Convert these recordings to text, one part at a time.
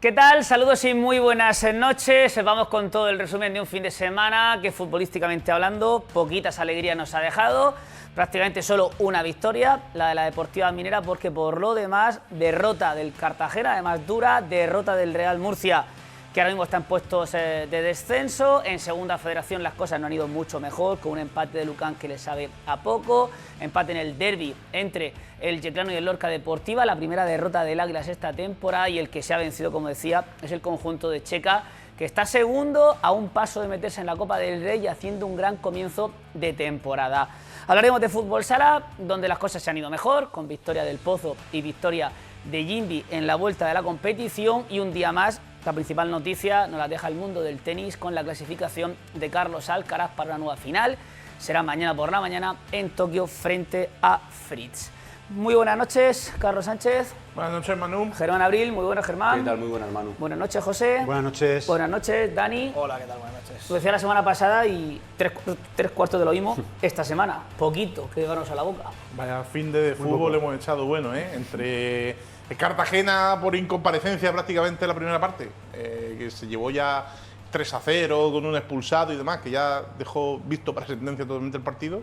¿Qué tal? Saludos y muy buenas noches. Vamos con todo el resumen de un fin de semana que, futbolísticamente hablando, poquitas alegrías nos ha dejado. Prácticamente solo una victoria, la de la Deportiva Minera, porque por lo demás, derrota del Cartagena, además dura, derrota del Real Murcia, que ahora mismo están puestos de descenso. En Segunda Federación las cosas no han ido mucho mejor, con un empate de Lucan que le sabe a poco, empate en el derbi entre el Yeclano y el Lorca Deportiva, la primera derrota del Águilas esta temporada, y el que se ha vencido, como decía, es el conjunto de Checa, que está segundo a un paso de meterse en la Copa del Rey y haciendo un gran comienzo de temporada. Hablaremos de fútbol sala, donde las cosas se han ido mejor, con victoria del Pozo y victoria de Jimby en la vuelta de la competición, y un día más la principal noticia nos la deja el mundo del tenis con la clasificación de Carlos Alcaraz para una nueva final. Será mañana por la mañana en Tokio frente a Fritz. Muy buenas noches, Carlos Sánchez. Buenas noches, Manu. Germán Abril, muy buenas, Germán. ¿Qué tal? Muy buenas, Manu. Buenas noches, José. Buenas noches. Buenas noches, Dani. Hola, ¿qué tal? Buenas noches. Lo decía la semana pasada y tres cuartos de lo mismo esta semana. Poquito que llevarnos a la boca. Vaya fin de fútbol hemos echado bueno, ¿eh? Entre Cartagena por incomparecencia prácticamente la primera parte, que se llevó ya 3-0 con un expulsado y demás, que ya dejó visto para sentencia totalmente el partido.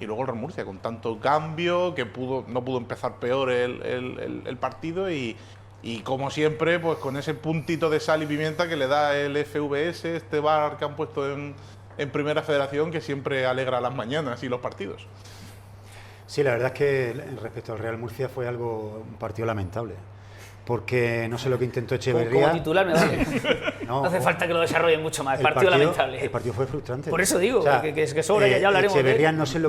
Y luego el Real Murcia, con tanto cambio, que no pudo empezar peor el partido y como siempre, pues con ese puntito de sal y pimienta que le da el FVS, este bar que han puesto en Primera Federación, que siempre alegra las mañanas y los partidos. Sí, la verdad es que respecto al Real Murcia fue un partido lamentable. Porque no sé lo que intentó Echeverría. Como titular me vale. No hace falta que lo desarrollen mucho más. El partido lamentable. El partido fue frustrante. Por eso digo, o sea, que sobra, ya hablaremos. Echeverría no sé lo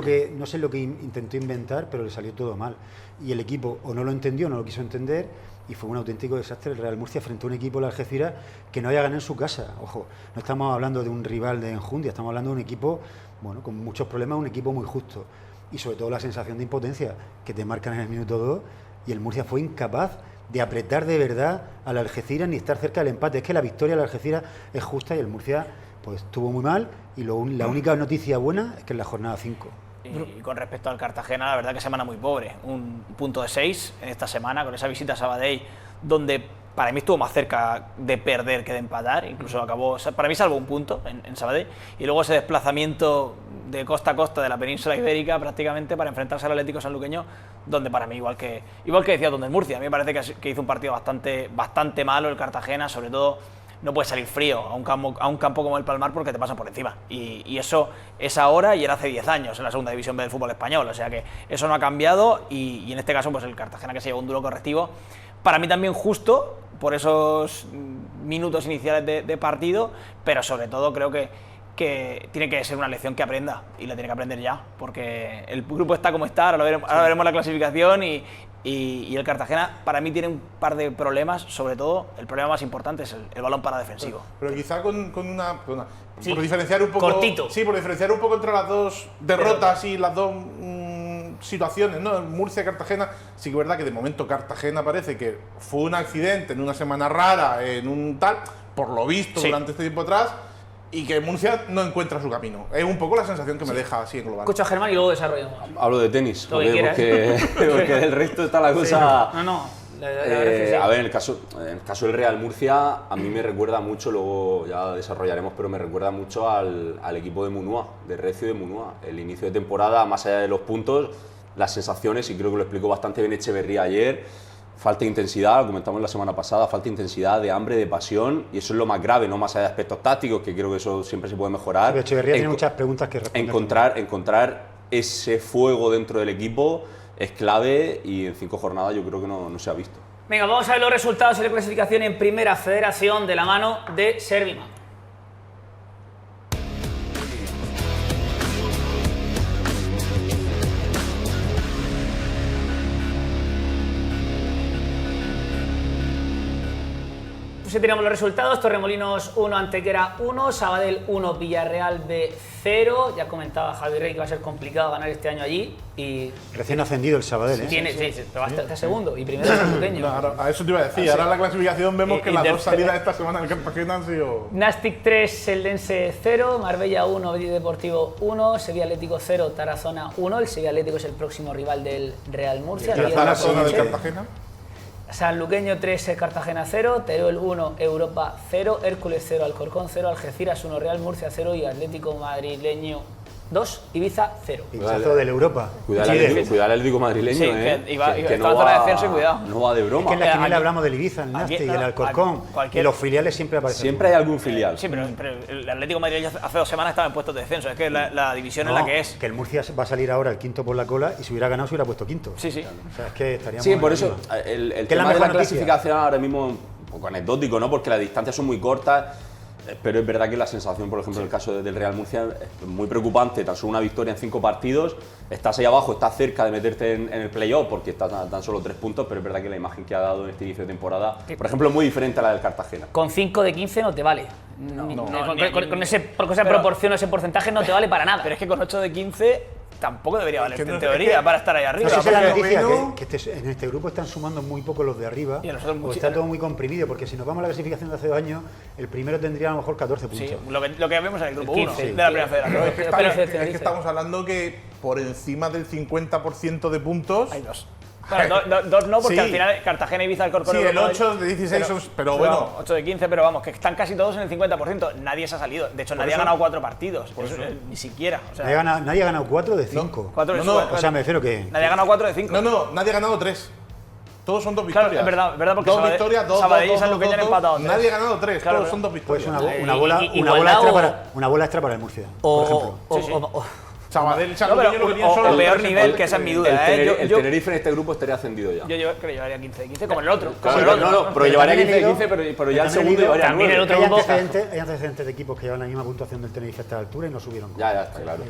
que intentó inventar, pero le salió todo mal. Y el equipo o no lo entendió, no lo quiso entender, y fue un auténtico desastre el Real Murcia frente a un equipo, el Algeciras, que no haya ganado en su casa. Ojo, no estamos hablando de un rival de enjundia, estamos hablando de un equipo, bueno, con muchos problemas, un equipo muy justo. Y sobre todo la sensación de impotencia que te marcan en el minuto 2, y el Murcia fue incapaz de apretar de verdad al Algeciras ni estar cerca del empate. Es que la victoria del Algeciras es justa y el Murcia pues estuvo muy mal, y la única noticia buena es que en la jornada 5. Y con respecto al Cartagena, la verdad que semana muy pobre. Un punto de 6 en esta semana, con esa visita a Sabadell, donde para mí estuvo más cerca de perder que de empatar. Incluso acabó, para mí salvó un punto en Sabadell. Y luego ese desplazamiento de costa a costa de la península ibérica prácticamente para enfrentarse al Atlético Sanluqueño, donde para mí, igual que decía donde el Murcia, a mí me parece que hizo un partido bastante malo el Cartagena. Sobre todo no puedes salir frío a un campo como el Palmar porque te pasan por encima, y eso es ahora y era hace 10 años en la segunda división B del fútbol español. O sea que eso no ha cambiado, y en este caso pues el Cartagena, que se llevó un duro correctivo, para mí también justo por esos minutos iniciales de partido, pero sobre todo creo que tiene que ser una lección que aprenda, y la tiene que aprender ya, porque el grupo está como está. Ahora veremos la clasificación, y el Cartagena para mí tiene un par de problemas. Sobre todo el problema más importante es el balón para defensivo. Pero quizá con una sí, por diferenciar un poco cortito. Sí, por diferenciar un poco entre las dos derrotas y las dos situaciones, ¿no? Murcia y Cartagena, sí que es verdad que de momento Cartagena parece que fue un accidente en una semana rara, en un tal, por lo visto, sí, durante este tiempo atrás, y que Murcia no encuentra su camino. Es un poco la sensación que me deja así en global. Escucha a Germán y luego desarrollamos. Hablo de tenis, porque del resto está la cosa... Sí. No. A ver, en el caso del Real Murcia, a mí me recuerda mucho, luego ya desarrollaremos, pero me recuerda mucho al equipo de Munua, de Recio de Munua. El inicio de temporada, más allá de los puntos, las sensaciones, y creo que lo explicó bastante bien Echeverría ayer. Falta de intensidad, lo comentamos la semana pasada, falta de intensidad, de hambre, de pasión, y eso es lo más grave, no más allá de aspectos tácticos, que creo que eso siempre se puede mejorar. Pero Echeverría tiene muchas preguntas que responder. Encontrar ese fuego dentro del equipo es clave, y en 5 jornadas yo creo que no se ha visto. Venga, vamos a ver los resultados de la clasificación en Primera Federación de la mano de Servima. Pues tenemos los resultados: Torremolinos 1, Antequera 1, Sabadell 1, Villarreal B 0. Ya comentaba Javi Rey que va a ser complicado ganar este año allí. Y recién ascendido el Sabadell, ¿eh? Sí, pero está segundo y primero es pequeño. A eso te iba a decir. Ahora en la clasificación vemos que las dos salidas de esta semana del Cartagena han sido... Nastic 3, Celdense 0, Marbella 1, Betis Deportivo 1, Sevilla Atlético 0, Tarazona 1. El Sevilla Atlético es el próximo rival del Real Murcia. ¿Y la Tarazona del Cartagena? Sanluqueño 3, Cartagena 0, Teruel 1, Europa 0, Hércules 0, Alcorcón 0, Algeciras 1, Real Murcia 0 y Atlético Madrileño 2, Ibiza 0. Pinchazo del Europa. Cuidado al Atlético madrileño, Sí, que no está va de descenso y cuidado. No va de broma. Es que en la aquí- final hablamos del Ibiza, el Nasti y el Alcorcón. cualquier- Y los filiales siempre aparecen. Siempre hay algún filial. Sí, pero el Atlético de Madrid hace 2 semanas estaba en puestos de descenso. Es que la división es la que es. Que el Murcia va a salir ahora el quinto por la cola y si hubiera ganado se hubiera puesto quinto. Sí, sí. O sea, es que estaríamos. Sí, por eso arriba. el Que es la tema de mejor la noticia. clasificación ahora mismo un poco anecdótico, ¿no? Porque las distancias son muy cortas, pero es verdad que la sensación, por ejemplo, en el caso del Real Murcia es muy preocupante. Tan solo una victoria en 5 partidos, estás ahí abajo, estás cerca de meterte en el playoff porque estás tan solo 3 puntos, pero es verdad que la imagen que ha dado en este inicio de temporada, por ejemplo, es muy diferente a la del Cartagena. Con 5 de 15 no te vale. Con esa pero- proporción, ese porcentaje no te vale para nada. Pero es que con 8 de 15 tampoco debería valer que no- en es teoría que- para estar ahí No arriba. sé si es la porque noticia bueno- en este grupo están sumando muy poco los de arriba Y a nosotros o está todo muy comprimido, porque si nos vamos a la clasificación de hace 2 años, el primero tendría a lo mejor 14 puntos. Sí, lo que vemos en el grupo 1 15, de la primera federación. Es que, Pero- es que estamos hablando que por encima del 50% de puntos. Hay 2. Bueno, dos no, porque Sí. al final Cartagena, Ibiza, Alcorcón. Sí, el Europa, 8 de 16 pero bueno, bueno. 8 de 15, pero vamos, que están casi todos en el 50%. Nadie se ha salido. De hecho, nadie ha eso- ganado 4 partidos. Ni siquiera. O sea, Nadie ha ganado 4 de 5. 4 de No, no, 5. O sea, me refiero que. Nadie ha ganado 4 de 5. No, nadie ha ganado 3. Todos son 2 Claro, victorias. es verdad, porque dos victorias, 2, Sabadell y 2, Sanluqueño han empatado 3. Nadie ha ganado 3, Claro, todos son 2 Pues victorias. una bola extra para el Murcia, por ejemplo. Sabadell, No, pero, Sanluqueño lo querían solo o peor 3 nivel, que esa es mi duda. El Yo Tenerife en este grupo estaría ascendido ya. creo que llevaría 15 de 15, como el otro. Claro, como el otro. no, pero llevaría también he 15 de leído- 15, pero ya el también he segundo leído- llevaría también 9. el otro Hay grupo- antecedentes de equipos que llevan la misma puntuación del Tenerife a esta altura y no subieron. Ya, está claro.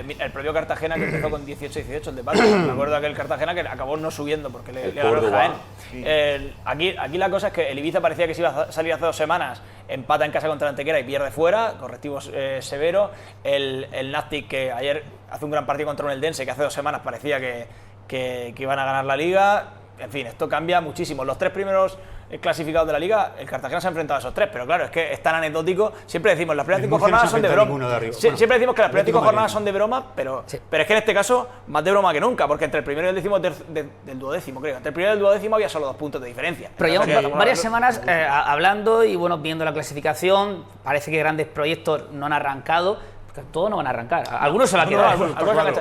El propio Cartagena, que empezó con 18-18 el de Paco. Me acuerdo de aquel Cartagena que acabó no subiendo porque le El ganó el Córdoba. Jaén. Aquí la cosa es que el Ibiza parecía que se iba a salir hace 2 semanas, empata en casa contra el Antequera y pierde fuera, correctivos severos. El Nastic, que ayer hace un gran partido contra un Eldense, que hace 2 semanas parecía que iban a ganar la Liga. En fin, esto cambia muchísimo. Los 3 primeros clasificados de la Liga, el Cartagena se ha enfrentado a esos 3, pero claro, es que es tan anecdótico. Siempre decimos, las primeras El 5 Murcia no jornadas se son de enfrenta a broma. ninguno de arriba. Sí, Bueno, siempre decimos que las primeras 5 Atlético jornadas Madrid. son de broma, pero es que en este caso, más de broma que nunca, porque entre el primero y el décimo del duodécimo, creo. Entre el primero y el duodécimo había solo 2 puntos de diferencia. Pero llevamos Entonces, varias semanas hablando y bueno, viendo la clasificación. Parece que grandes proyectos no han arrancado. Porque todos no van a arrancar. Algunos se va a quedar.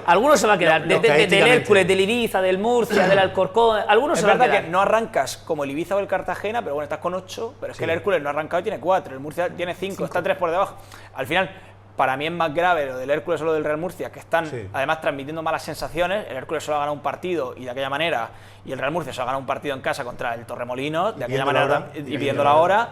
Algunos se va a quedar. Del Estadísticamente. Hércules, del Ibiza, del Murcia, del Alcorcón. Algunos Es se van a verdad quedar. que no arrancas como el Ibiza o el Cartagena, pero bueno, estás con 8, pero es que el Hércules no ha arrancado y tiene 4, el Murcia tiene 5, está 3 por debajo. Al final, para mí es más grave lo del Hércules o lo del Real Murcia, que están además transmitiendo malas sensaciones. El Hércules solo ha ganado un partido y de aquella manera, y el Real Murcia solo ha ganado un partido en casa contra el Torremolinos, de aquella manera y pidiendo la hora.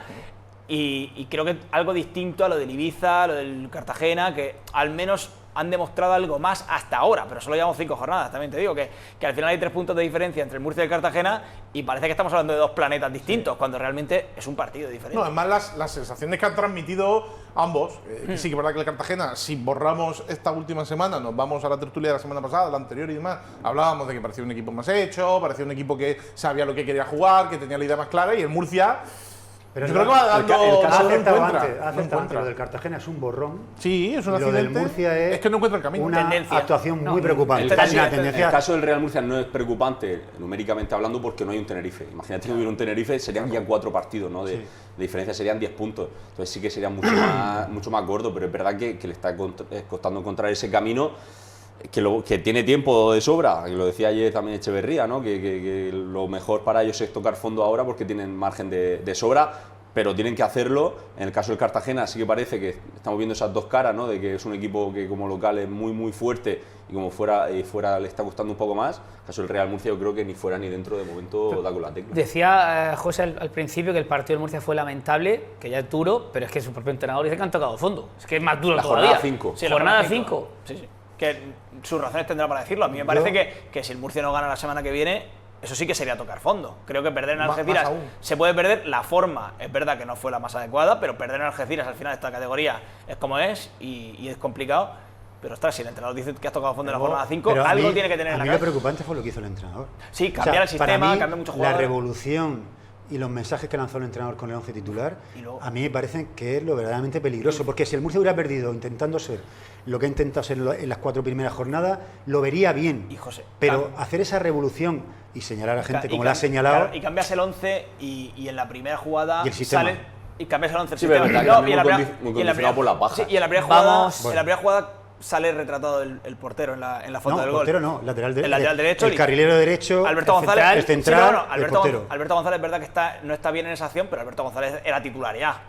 Y creo que algo distinto a lo del Ibiza, a lo del Cartagena, que al menos han demostrado algo más hasta ahora, pero solo llevamos 5 jornadas. También te digo que al final hay 3 puntos de diferencia entre el Murcia y el Cartagena y parece que estamos hablando de 2 planetas distintos, cuando realmente es un partido diferente. No, además las sensaciones que han transmitido ambos, que sí que es verdad que el Cartagena, si borramos esta última semana, nos vamos a la tertulia de la semana pasada, la anterior y demás, hablábamos de que parecía un equipo más hecho, parecía un equipo que sabía lo que quería jugar, que tenía la idea más clara, y el Murcia, Pero yo creo que va dando, ha no acertado encuentra, antes, no encuentra. lo del Cartagena es un borrón. Sí, es un Y lo del accidente. Murcia es que no encuentra el camino. una Tendencia. actuación muy preocupante. El Una caso, tendencia- el caso del Real Murcia no es preocupante numéricamente hablando porque no hay un Tenerife. Imagínate que hubiera un Tenerife, serían ya 4 partidos, ¿no? De diferencia serían 10 puntos. Entonces sí que sería mucho más gordo, pero es verdad que le está costando encontrar ese camino que tiene tiempo de sobra. Que lo decía ayer también Echeverría, ¿no? Que lo mejor para ellos es tocar fondo ahora porque tienen margen de sobra. Pero tienen que hacerlo. En el caso del Cartagena sí que parece que estamos viendo esas 2 caras, ¿no? De que es un equipo que como local es muy fuerte y como fuera le está costando un poco más. En el caso del Real Murcia yo creo que ni fuera ni dentro de momento da con la tecla. Decía José al principio que el partido del Murcia fue lamentable, que ya es duro, pero es que su propio entrenador dice que han tocado fondo. Es que es más duro La todavía. jornada 5. Sí, la Jornada jornada 5. Sí. Que sus razones tendrá para decirlo. A mí me parece que si el Murcia no gana la semana que viene, eso sí que sería tocar fondo. Creo que perder en Más Algeciras aún. se puede perder. La forma es verdad que no fue la más adecuada, pero perder en Algeciras al final de esta categoría es como es y es complicado. Pero ostras, si el entrenador dice que has tocado fondo en la jornada 5, Pero a algo mí- tiene que tener en a la mí lo cabeza. preocupante fue lo que hizo el entrenador. Sí, cambiar el sistema, para mí, cambiar muchos la jugadores. revolución y los mensajes que lanzó el entrenador con el 11 titular, Y luego- a mí me parecen que es lo verdaderamente peligroso, porque si el Murcia hubiera perdido intentando ser lo que ha intentado ser en las 4 primeras jornadas, lo vería bien. Y José, Pero hacer esa revolución y señalar a gente Y como la ha cam- señalado, claro, y cambias el 11 y en la primera jugada Y el sistema. sale y cambias el 11 el Sí, pero sistema. verdad que No, también y en la muy primera- muy y en la condicionado primera- por las bajas. sí, y en la primera jugada, Vamos. en la primera jugada sale retratado el portero en la foto no, del gol. portero no, lateral, El lateral derecho, el carrilero derecho, Alberto el González, central, el central, sí, no, no, el portero. Alberto González es verdad que no está bien en esa acción, pero Alberto González era titular ya.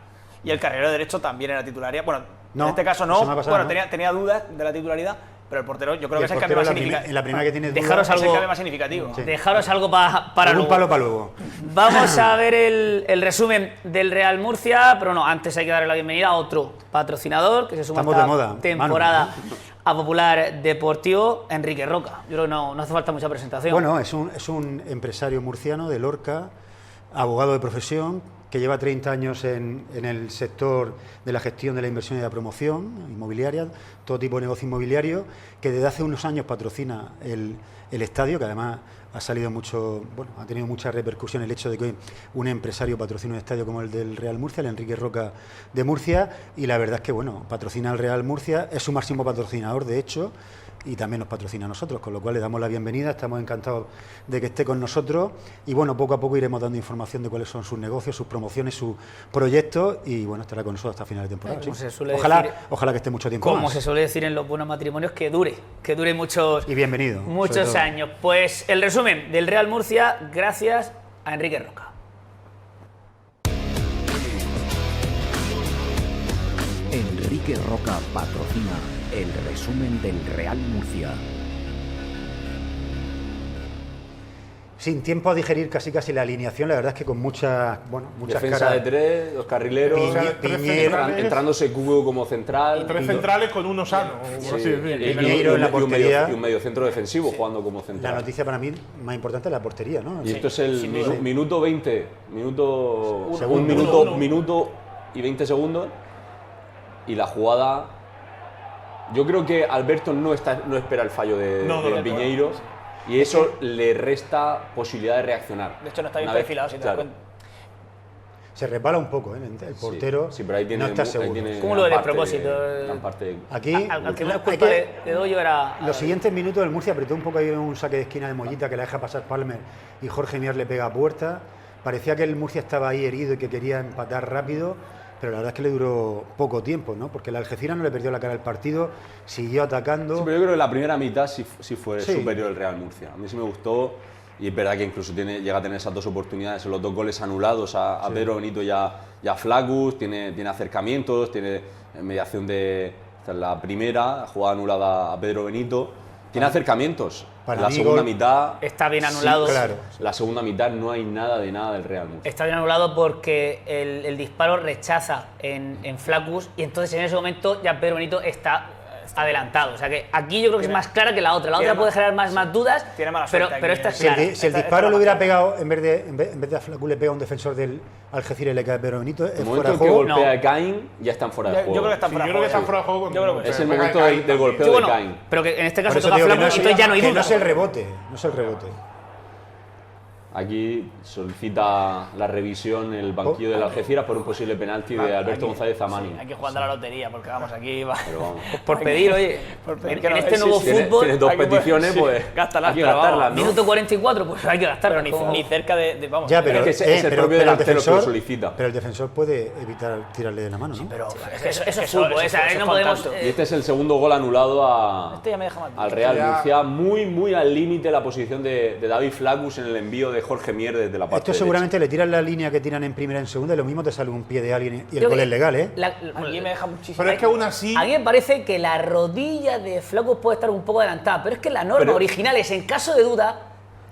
Y el carrilero derecho también era titular ya. Bueno, No, en este caso la no. semana pasada Bueno, no. tenía dudas de la titularidad, pero el portero yo creo Y que es el el cambio portero más en significativo. la primera que tiene duda, Dejaros Es el algo, cambio más significativo. Sí. dejaros algo para un luego. palo para luego. Vamos a ver el resumen del Real Murcia, pero no, antes hay que darle la bienvenida a otro patrocinador que se suma Estamos esta de moda, temporada a Popular Deportivo, Enrique Roca. Yo creo que no hace falta mucha presentación. Bueno, es un empresario murciano de Lorca, abogado de profesión, que lleva 30 años en el sector de la gestión de la inversión y la promoción inmobiliaria, todo tipo de negocio inmobiliario, que desde hace unos años patrocina el estadio, que además ha salido mucho, bueno, ha tenido mucha repercusión el hecho de que un empresario patrocine un estadio como el del Real Murcia, el Enrique Roca de Murcia, y la verdad es que, bueno, patrocina al Real Murcia, es su máximo patrocinador, de hecho, y también nos patrocina a nosotros, con lo cual le damos la bienvenida, estamos encantados de que esté con nosotros y bueno, poco a poco iremos dando información de cuáles son sus negocios, sus promociones, sus proyectos y bueno, estará con nosotros hasta final de temporada. Como sí. se suele Ojalá, decir- ojalá que esté mucho tiempo Como más. se suele decir en los buenos matrimonios, que dure muchos, Y bienvenido. sobre muchos todo. años. Pues el resumen del Real Murcia, gracias a Enrique Roca. Enrique Roca patrocina el resumen del Real Murcia. Sin tiempo a digerir casi la alineación, la verdad es que con muchas Defensa caras. de 3, los carrileros, Piñera, entrándose Cubo como central. 3 centrales con uno sano, por así decir. Piñeiro en la portería. Y un medio centro defensivo jugando como La central. noticia para mí más importante es la portería, ¿no? Y esto es el minuto 20, Segundo. un minuto y 20 segundos. Y la jugada. Yo creo que Alberto no espera el fallo de Piñeiro. Y eso le resta posibilidad de reaccionar. De hecho, no está bien Una vez- perfilado, si te das claro. cuenta. Se resbala un poco, ¿eh? El portero Sí, pero ahí tiene, no está ahí seguro. tiene ¿Cómo lo de gran parte- propósito? gran parte- Aquí Al que hay menos culpa que- le doy yo era... los siguientes minutos del Murcia apretó un poco ahí un saque de esquina de Mollita que la deja pasar Palmer y Jorge Mier le pega a puerta. Parecía que el Murcia estaba ahí herido y que quería empatar rápido, pero la verdad es que le duró poco tiempo, ¿no? Porque el Algeciras no le perdió la cara al partido, siguió atacando. Sí, pero yo creo que la primera mitad sí fue Sí. superior el Real Murcia. A mí sí me gustó y es verdad que incluso llega a tener esas dos oportunidades, los dos goles anulados a Pedro Benito y a Flaccus, tiene acercamientos, tiene mediación de esta es la primera, jugada anulada a Pedro Benito, tiene acercamientos. Para La mí, segunda gol- mitad Está bien sí, anulado. claro. La segunda mitad no hay nada del Real Murcia. Está bien anulado porque el disparo rechaza en Flaccus y entonces en ese momento ya Pedro Benito está adelantado. O sea que aquí yo creo que es más clara que la otra. La otra tiene puede más- generar más dudas, Tiene mala pero, suerte pero aquí, esta es Si el, clara. di- si el Esta- disparo esta lo hubiera la pegado, en vez de a Flaccus le pega a un defensor del Algeciras y le cae a Pedro Benito, es El fuera momento de en que juego. golpea No. a Caín ya están fuera de Yo juego. creo que está Sí, fuera yo de creo que juego. está fuera de juego. Yo creo que Es el Pega momento Caín del también. golpeo Sí, de bueno, Caín. pero que en este Por caso eso toca digo que Flaccus, no, entonces ya no hay que duda. no es el rebote, no es el rebote. Aquí solicita la revisión el banquillo del Algeciras por un posible penalti de Alberto González Zamani. Hay que jugar a la lotería, porque vamos, aquí va. Pero vamos. Por pedir, oye, Por pedir en, que en no- este sí, nuevo sí, fútbol, Tienes dos hay que peticiones, sí, pues gástalas, hay que pero vamos. gastarlas, ¿no? minuto 44, pues hay que gastar. Pero ni cerca de vamos. Ya, pero, Es que es el propio el delantero que lo solicita. Pero el defensor puede evitar tirarle de la mano, ¿no? Pero Es que eso es fútbol, o sea, eso no es podemos... contacto. Y este es el segundo gol anulado Este ya me deja mal. al Real Ya- Murcia. Muy al límite la posición de David Flaccus en el envío de Jorge Mier desde la parte Esto seguramente le tiran la línea que tiran en primera y en segunda y lo mismo te sale un pie de alguien y el Creo gol que es legal, ¿eh? Aquí me deja muchísimo. Pero es que aún así. A mí me parece que la rodilla de Flaccus puede estar un poco adelantada, pero es que la norma Pero- original es, en caso de duda,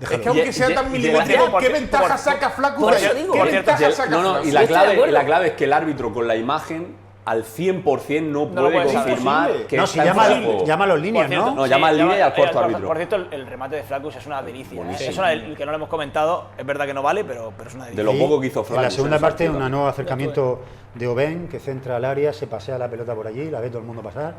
Es que aunque sea tan Ya- milimétrico, por- ¿qué ventaja por- saca Flaccus por de eso ahí? digo, ¿Qué por cierto, ventaja saca No, no, Flaccus? y la Estoy de clave, acuerdo. la clave es que el árbitro con la imagen al 100% no No lo puede puede saber. confirmar Imposible. que No, está si en llama, fuera de juego. llama a los líneas, ¿no? No, llama al línea y al cuarto árbitro. Por cierto, el remate de Flaccus es una delicia. Buenísimo. Es una que no lo hemos comentado. Es verdad que no vale, pero es una De delicia. lo Y poco que hizo en Flaccus. la segunda ese parte, partido. un nuevo acercamiento de Oben que centra al área, se pasea la pelota por allí, la ve todo el mundo pasar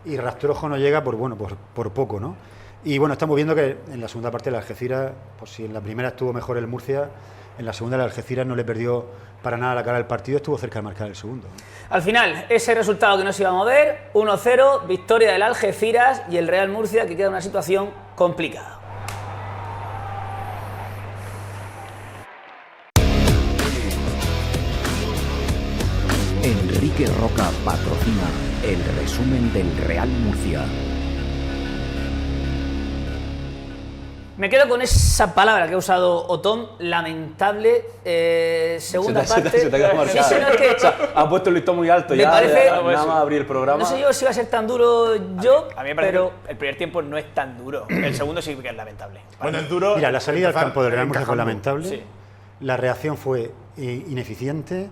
y Rastrojo no llega por poco, ¿no? Y bueno, estamos viendo que en la segunda parte el Algeciras, pues si en la primera estuvo mejor el Murcia, en la segunda el Algeciras no le perdió para nada la cara al partido, estuvo cerca de marcar el segundo. Al final, ese resultado que nos iba a mover, 1-0, victoria del Algeciras y el Real Murcia, que queda en una situación complicada. Enrique Roca patrocina el resumen del Real Murcia. Me quedo con esa palabra que ha usado Otón, lamentable, segunda parte. Se te ha quedado marcado. Sí, es que O sea, ha puesto el listón muy alto, me ya parece- nada más abrir el programa. no sé yo si iba a ser tan duro yo, A mí me parece pero que el primer tiempo no es tan duro. El segundo sí que es lamentable. Bueno, es duro. Mira, la salida al empezar campo del Real Murcia fue encajando. lamentable, Sí. la reacción fue ineficiente,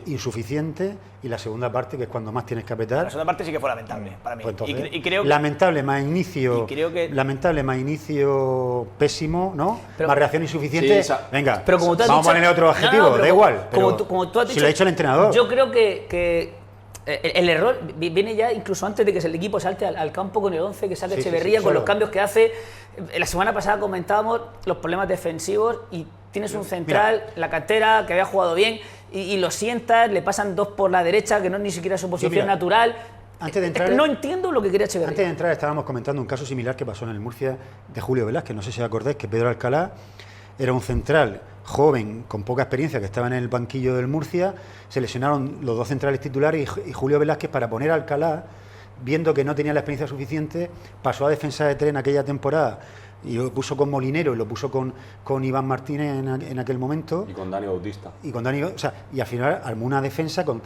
insuficiente, y la segunda parte, que es cuando más tienes que apretar, La segunda parte sí que fue lamentable para mí. pues entonces, y creo que lamentable más inicio, y creo que- lamentable más inicio pésimo, ¿no? Pero- Más reacción insuficiente. Sí, o sea, venga, pero como tú has vamos dicho- a ponerle otro No, objetivo, no, pero da igual. como pero como tú has si dicho, lo ha dicho el entrenador. Yo creo que el error viene ya incluso antes de que el equipo salte al campo con el 11 que saca Sí, sí, Echeverría, sí, con solo. los cambios que hace. La semana pasada comentábamos los problemas defensivos y tienes un central, la cantera, que había jugado bien, y lo sientas, le pasan dos por la derecha, que no es ni siquiera su posición mira, natural. antes de Es que entrar- no entiendo lo que quería Echeverría. Antes de entrar estábamos comentando un caso similar que pasó en el Murcia de Julio Velázquez. No sé si os acordáis que Pedro Alcalá era un central joven, con poca experiencia, que estaba en el banquillo del Murcia. Se lesionaron los dos centrales titulares y Julio Velázquez, para poner a Alcalá, viendo que no tenía la experiencia suficiente, pasó a defensa de tres en aquella temporada y lo puso con Molinero y lo puso con Iván Martínez en aquel momento. Y con Dani Bautista. Y con Dani, o sea, y al final armó una defensa con...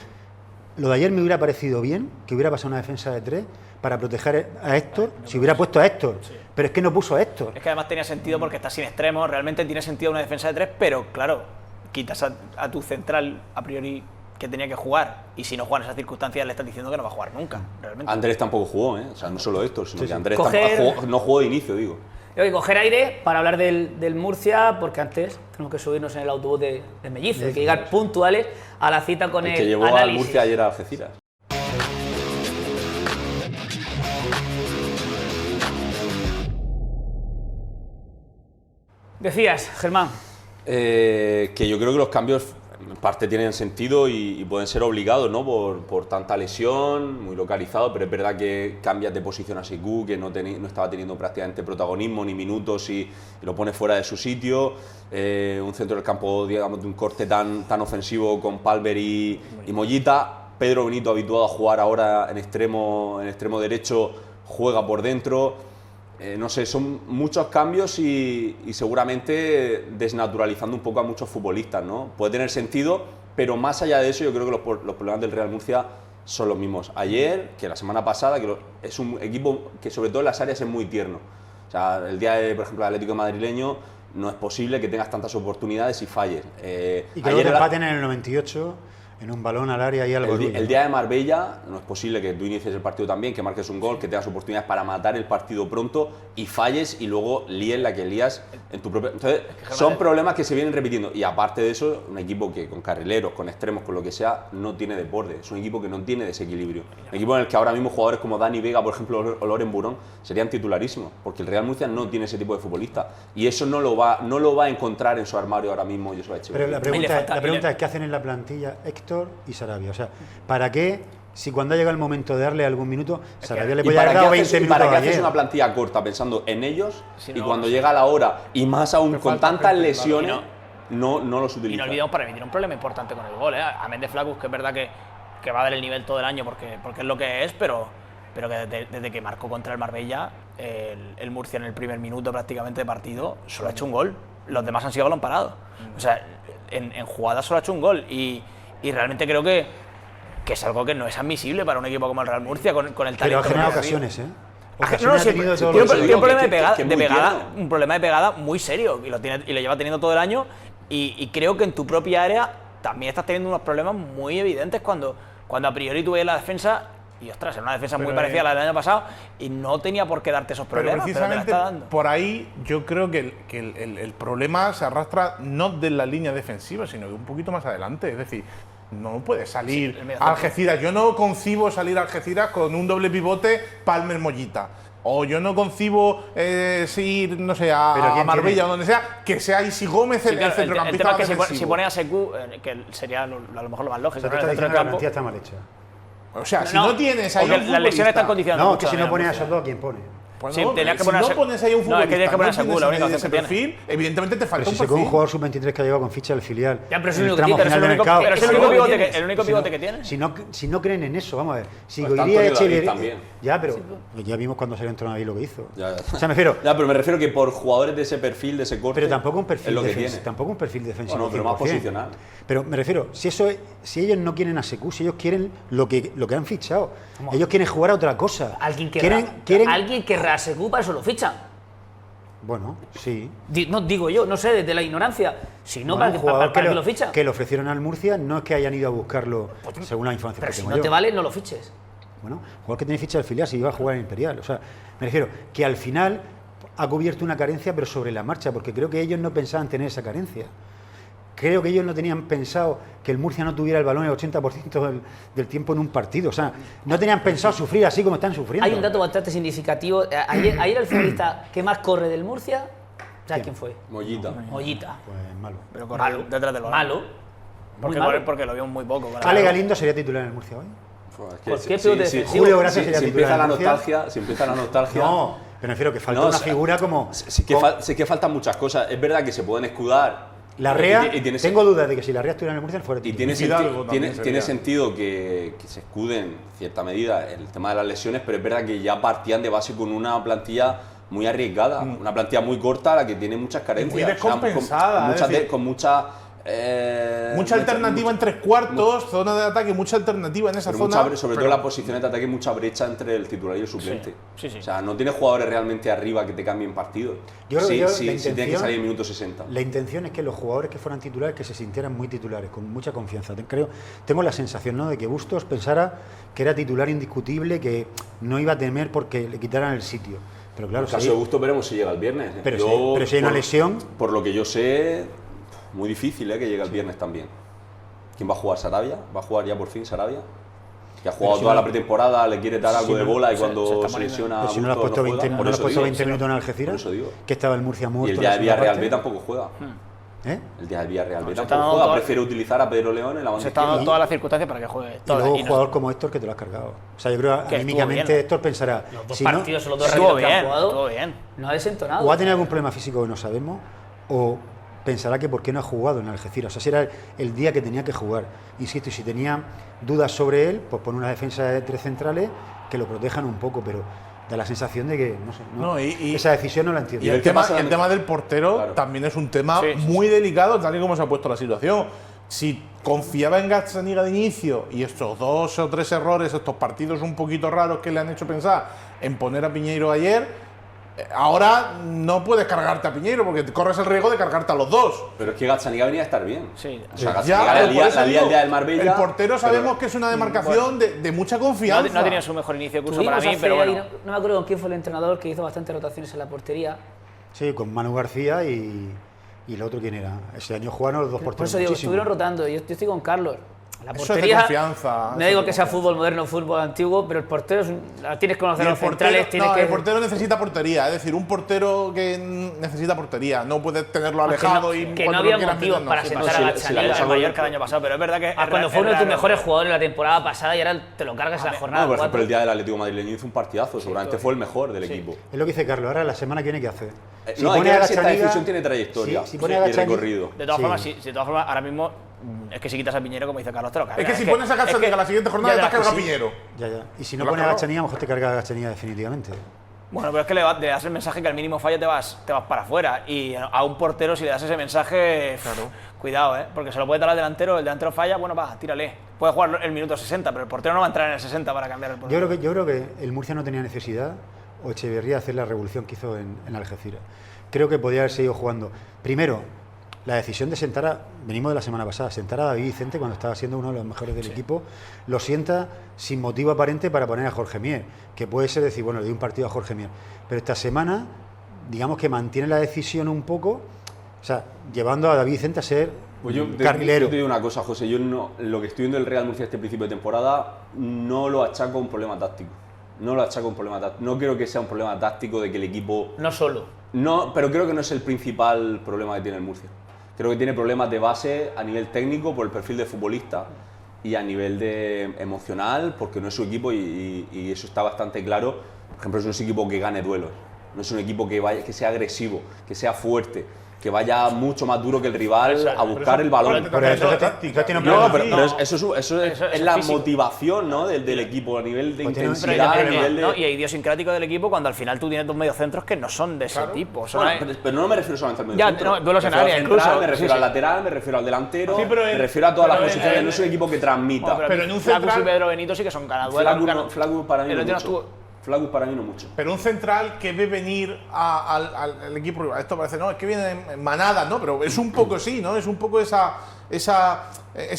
Lo de ayer me hubiera parecido bien, que hubiera pasado una defensa de tres para proteger a Héctor, si hubiera puesto a Héctor, pero es que no puso a Héctor. es que además tenía sentido porque está sin extremos, realmente tiene sentido una defensa de tres, pero claro, quitas a tu central a priori que tenía que jugar, y si no juega en esas circunstancias le estás diciendo que no va a jugar nunca, realmente. Andrés tampoco jugó, ¿eh? O sea, no solo Héctor, sino que Andrés Coger- tampoco no jugó de inicio, digo. Voy a coger aire para hablar del Murcia, porque antes tenemos que subirnos en el autobús de Mellizo, hay que llegar puntuales a la cita con El el que llevó al análisis. Murcia ayer a Algeciras. Decías, Germán. Que yo creo que los cambios en parte tienen sentido y pueden ser obligados, ¿no? Por tanta lesión, muy localizado, pero es verdad que cambias de posición a Sekou, que no estaba teniendo prácticamente protagonismo ni minutos y lo pone fuera de su sitio. Un centro del campo, digamos, de un corte tan ofensivo con Palmer y Mollita. Pedro Benito, habituado a jugar ahora en extremo derecho, juega por dentro. No sé, son muchos cambios y seguramente desnaturalizando un poco a muchos futbolistas, ¿no? Puede tener sentido, pero más allá de eso yo creo que los problemas del Real Murcia son los mismos ayer que la semana pasada, que es un equipo que sobre todo en las áreas es muy tierno. O sea, el día de, por ejemplo, el Atlético madrileño no es posible que tengas tantas oportunidades y falles. Y que luego te empaten en el 98 en un balón al área y algo. El día de Marbella no es posible que tú inicies el partido también, que marques un gol, que tengas oportunidades para matar el partido pronto y falles y luego líes la que lías en tu propio... Entonces, son problemas que se vienen repitiendo. Y aparte de eso, un equipo que con carrileros, con extremos, con lo que sea, no tiene desborde. Es un equipo que no tiene desequilibrio. Un equipo en el que ahora mismo jugadores como Dani Vega, por ejemplo, o Loren Burón, serían titularísimos, porque el Real Murcia no tiene ese tipo de futbolista. Y eso no lo va a encontrar en su armario ahora mismo Joseba Echeverría. Pero la pregunta es, ¿qué hacen en la plantilla Héctor y Sarabia? O sea, ¿para qué, si cuando ha llegado el momento de darle algún minuto, Sarabia le ¿Y puede para haber qué dado haces, 20 y minutos para qué haces ayer? una plantilla corta pensando en ellos Sí, y no, cuando sí. llega la hora y más aún con falta tantas gente, lesiones claro. no los Y utiliza? no olvidemos para mí tiene un problema importante con el gol, ¿eh? A Méndez Flacus, que es verdad que va a dar el nivel todo el año porque es lo que es, pero que desde que marcó contra el Marbella, el Murcia en el primer minuto prácticamente de partido solo ha hecho un gol. Los demás han sido balón parado. O sea, en jugadas solo ha hecho un gol y realmente creo que es algo que no es admisible para un equipo como el Real Murcia con el talento. Pero ha que generado tiene. ocasiones, ¿eh? No, Ocasiones ha siempre. tenido todos Tiene los un problema de que pegada, es muy tierno. un problema de pegada muy serio y lo lleva teniendo todo el año y creo que en tu propia área también estás teniendo unos problemas muy evidentes cuando a priori tú ves la defensa y ostras, era una defensa muy parecida a la del año pasado y no tenía por qué darte esos problemas, pero te la precisamente está dando. por ahí yo creo que el problema se arrastra no de la línea defensiva, sino de un poquito más adelante. Es decir, no puede salir Sí, el mediocentro. Algeciras. Yo no concibo salir a Algeciras con un doble pivote Palmer-Mollita. O yo no concibo ir, no sé, Pero a ¿quién Marbella tiene? o donde sea, que sea Isi Gómez el claro, centrocampista tema es que defensivo. si pone a Secu, que sería a lo mejor lo más O lógico, sea, tú ¿no? En estás el centro diciendo del que la campo. plantilla está mal hecha. O sea, si no tienes ahí porque un las lesiones están futbolista- condicionando No, mucho que si no también, pones a Murcia. esos dos, ¿a quién pone? Pues Sí, no, tenías que si poner a no Secu. pones ahí un No, es que futbolista, tienes que poner a tienes Secu, la única ese opción que tiene. perfil, evidentemente te falta Pero si un se con un perfil. jugador sub-23 que ha llegado con ficha del filial. Ya, pero es el en único tramo que tiene, final del mercado. Pero es el Eso único no pivote tienes. que, el único pivote que tiene. Si no creen en eso, vamos a ver. Si Pues está Goiría Antonio David Echeverría. también. Ya, pero ya vimos cuando salió Antonio David lo que hizo. Ya, ya. O sea, me refiero. Ya, pero me refiero que por jugadores de ese perfil, de ese corte. Pero tampoco un es perfil lo que defensivo. tiene. Tampoco un perfil defensivo. Bueno, pero más 100%. posicional. Pero me refiero, si ellos no quieren a Secu, si ellos quieren lo que han fichado, ellos quieren jugar a otra cosa. Alguien querrá, quieren. alguien querrá a Secu, para eso lo fichan. Bueno, sí. No digo yo, no sé, desde la ignorancia. Si no, Bueno, ¿para, un jugador para qué lo fichan? que lo ofrecieron al Murcia, no es que hayan ido a buscarlo según la información Pero que si tengo no yo. te vale, no lo fiches. Bueno, jugador que tiene ficha del filial si iba a jugar en Imperial. O sea, me refiero que al final ha cubierto una carencia, pero sobre la marcha, porque creo que ellos no pensaban tener esa carencia. Creo que ellos no tenían pensado que el Murcia no tuviera el balón el 80% del tiempo en un partido. O sea, no tenían pensado sufrir así como están sufriendo. Hay un dato bastante significativo. Ayer el futbolista que más corre del Murcia, ¿sabes quién fue? Mollita. Mollita. Pues malo. Pero corre Malo. detrás del balón. Malo. Porque, Muy malo. porque lo vimos muy poco. con Ale la- Galindo sería titular en el Murcia hoy. Pues es ¿Por si- qué si- pivote si- defensivo? Julio Gracia si- sería si titular empieza la en Murcia. nostalgia, si empieza la nostalgia. No, pero me refiero que falta No, una o sea, figura como. Sí que faltan muchas cosas. Es verdad que se pueden escudar. Larrea, y tiene tengo dudas de que si Larrea estuviera en el Murcia fuera Y titular. tiene, Fidalgo senti- también tiene, sería. tiene sentido que se escuden en cierta medida el tema de las lesiones, pero es verdad que ya partían de base con una plantilla muy arriesgada, una plantilla muy corta, la que tiene muchas carencias. muy descompensada, es decir, con mucha Mucha alternativa en tres cuartos, zona de ataque, mucha alternativa en esa pero zona. sobre todo en las posiciones de ataque, mucha brecha entre el titular y el suplente. Sí, sí. O sea, no tienes jugadores realmente arriba que te cambien partidos. Yo creo que la sí, tienes que intención- salir en minuto 60. La intención es que los jugadores que fueran titulares que se sintieran muy titulares, con mucha confianza. Tengo la sensación, ¿no?, de que Bustos pensara que era titular indiscutible, que no iba a temer porque le quitaran el sitio. Pero claro, En el caso sí, de Gusto veremos si llega el viernes. Pero si hay una lesión- Por lo que yo sé, muy difícil que llegue el viernes también. ¿Quién va a jugar? ¿Sarabia? ¿Va a jugar ya por fin Sarabia? Que ha jugado si toda no- la pretemporada, le quiere dar si algo de no- bola y se cuando está se poniendo- lesiona. pero si no le has Bustos puesto 20, juega. no Por le has eso puesto digo, 20 minutos en por Algeciras, eso digo. que estaba el Murcia Y muerto. el la día del segunda Villarreal parte. B tampoco juega. ¿Eh? El día del Villarreal B Se está tampoco dando juega. todo- Prefiere utilizar a Pedro León en la banda Se están izquierda. dando todas las circunstancias para que juegue. Y todas. luego un no- jugador como Héctor que te lo has cargado. O sea, yo creo Que estuvo anímicamente bien. Héctor pensará, Los dos si no, partidos, los dos Estuvo rallies que bien, han jugado, estuvo bien. no ha desentonado. o ha tenido algún problema físico que no sabemos, o pensará que por qué no ha jugado en Algeciras. O sea, si era el día que tenía que jugar. Insisto, y si tenía dudas sobre él, pues pone una defensa de 3 centrales que lo protejan un poco, pero da la sensación de que, no sé, No, y- esa decisión no la entiendo. Y el el tema- tema del portero Claro. también es un tema Sí, sí, muy delicado, tal y como se ha puesto la situación. Si confiaba en Gazzaniga de inicio y estos 2 o 3 errores, estos partidos un poquito raros que le han hecho pensar en poner a Piñeiro ayer, ahora no puedes cargarte a Piñeiro porque te corres el riesgo de cargarte a los dos. Pero es que Gazzaniga venía a estar bien. Sí. O sea, Ya, Gazzaniga pero la por eso lía digo, el día del Marbella. el portero sabemos pero- que es una demarcación de mucha No, confianza. no ha tenido su mejor inicio de curso Tuvimos para mí, hace pero bueno. ahí, no me acuerdo con quién fue el entrenador que hizo bastantes rotaciones en la portería. Sí, con Manu García y el otro, ¿quién era? Ese año jugaron los dos Por porteros eso digo, muchísimo. estuvieron rotando. Yo estoy con Carlos. La Eso es de portería, confianza, no eso digo es de que sea confianza. fútbol moderno, fútbol antiguo, pero el portero tienes que conocer Y a el los centrales, tienes no, que... el portero necesita portería, es decir, un portero que necesita portería, no puedes tenerlo Es que alejado no- y que no cuando había lo quieras motivos meter, no. para Sí, sentar pasa, a si Gazzaniga. la- El Mallorca el año pasado, pero es verdad que. Cuando fue uno de tus mejores jugadores la temporada pasada y ahora te lo cargas en la jornada. No, por ejemplo, 4. el día del Atlético madrileño hizo un partidazo. Seguramente fue el mejor del equipo. Es lo que dice Carlos. Ahora la semana que viene, ¿qué hace? No, hay que ver si esta Gazzaniga- decisión tiene trayectoria si pone a y Gazzaniga- recorrido. De todas Sí. formas, sí, de todas formas, ahora mismo es que si quitas a Piñero, como dice Carlos, te lo cargas. Es que si pones a Gazzaniga la siguiente jornada, te has cargado a sí. Piñero. Ya, ya. Y si no Te lo pone a has Gazzaniga, a lo mejor te carga a Gazzaniga definitivamente. Bueno, pero es que le das el mensaje que al mínimo fallo te vas para afuera. Y a un portero, si le das ese mensaje, cuidado, porque se lo puede dar al delantero, el delantero falla, bueno, va, tírale. Puede jugar el minuto 60, pero el portero no va a entrar en el 60 para cambiar el portero. Yo creo que el Murcia no tenía necesidad, o Echeverría, de hacer la revolución que hizo en Algeciras. Creo que podía haber seguido jugando. Primero, la decisión de sentar venimos de la semana pasada, sentar a David Vicente cuando estaba siendo uno de los mejores del equipo, lo sienta sin motivo aparente para poner a Jorge Mier, que puede ser decir, bueno, le doy un partido a Jorge Mier. Pero esta semana, digamos que mantiene la decisión un poco, o sea, llevando a David Vicente a ser Pues yo carrilero. te digo una cosa, José. Yo no, lo que estoy viendo del Real Murcia este principio de temporada no lo achaco a un problema táctico. No lo achaco un problema táctico. No creo que sea un problema táctico de que el equipo... No solo. No, pero creo que no es el principal problema que tiene el Murcia. Creo que tiene problemas de base a nivel técnico por el perfil de futbolista y a nivel de emocional porque no es su equipo y eso está bastante claro. Por ejemplo, no es un equipo que gane duelos, no es un equipo que sea agresivo, que sea fuerte, que vaya mucho más duro que el rival a buscar el balón. Pero eso tiene un problema. Pero eso es la motivación, ¿no? del equipo a nivel de intensidad, a nivel de... ¿no? Y idiosincrático del equipo cuando al final tú tienes dos mediocentros que no son de ese tipo. Pero no me refiero solamente al Ya, mediocentro. no, duelos en área, incluso. Me refiero al lateral, me refiero al delantero, Sí, pero me refiero a todas las pero posiciones. No es un equipo que transmita. Pero en un Flaccus central- y Pedro Benito sí que son ganaduelos. Flaccus para mí no Pero tienes mucho. Flaccus para mí no mucho. Pero un central que ve venir al equipo rival. Esto parece, no, es que viene en manada, ¿no? Pero es un poco sí, ¿no? Es un poco esa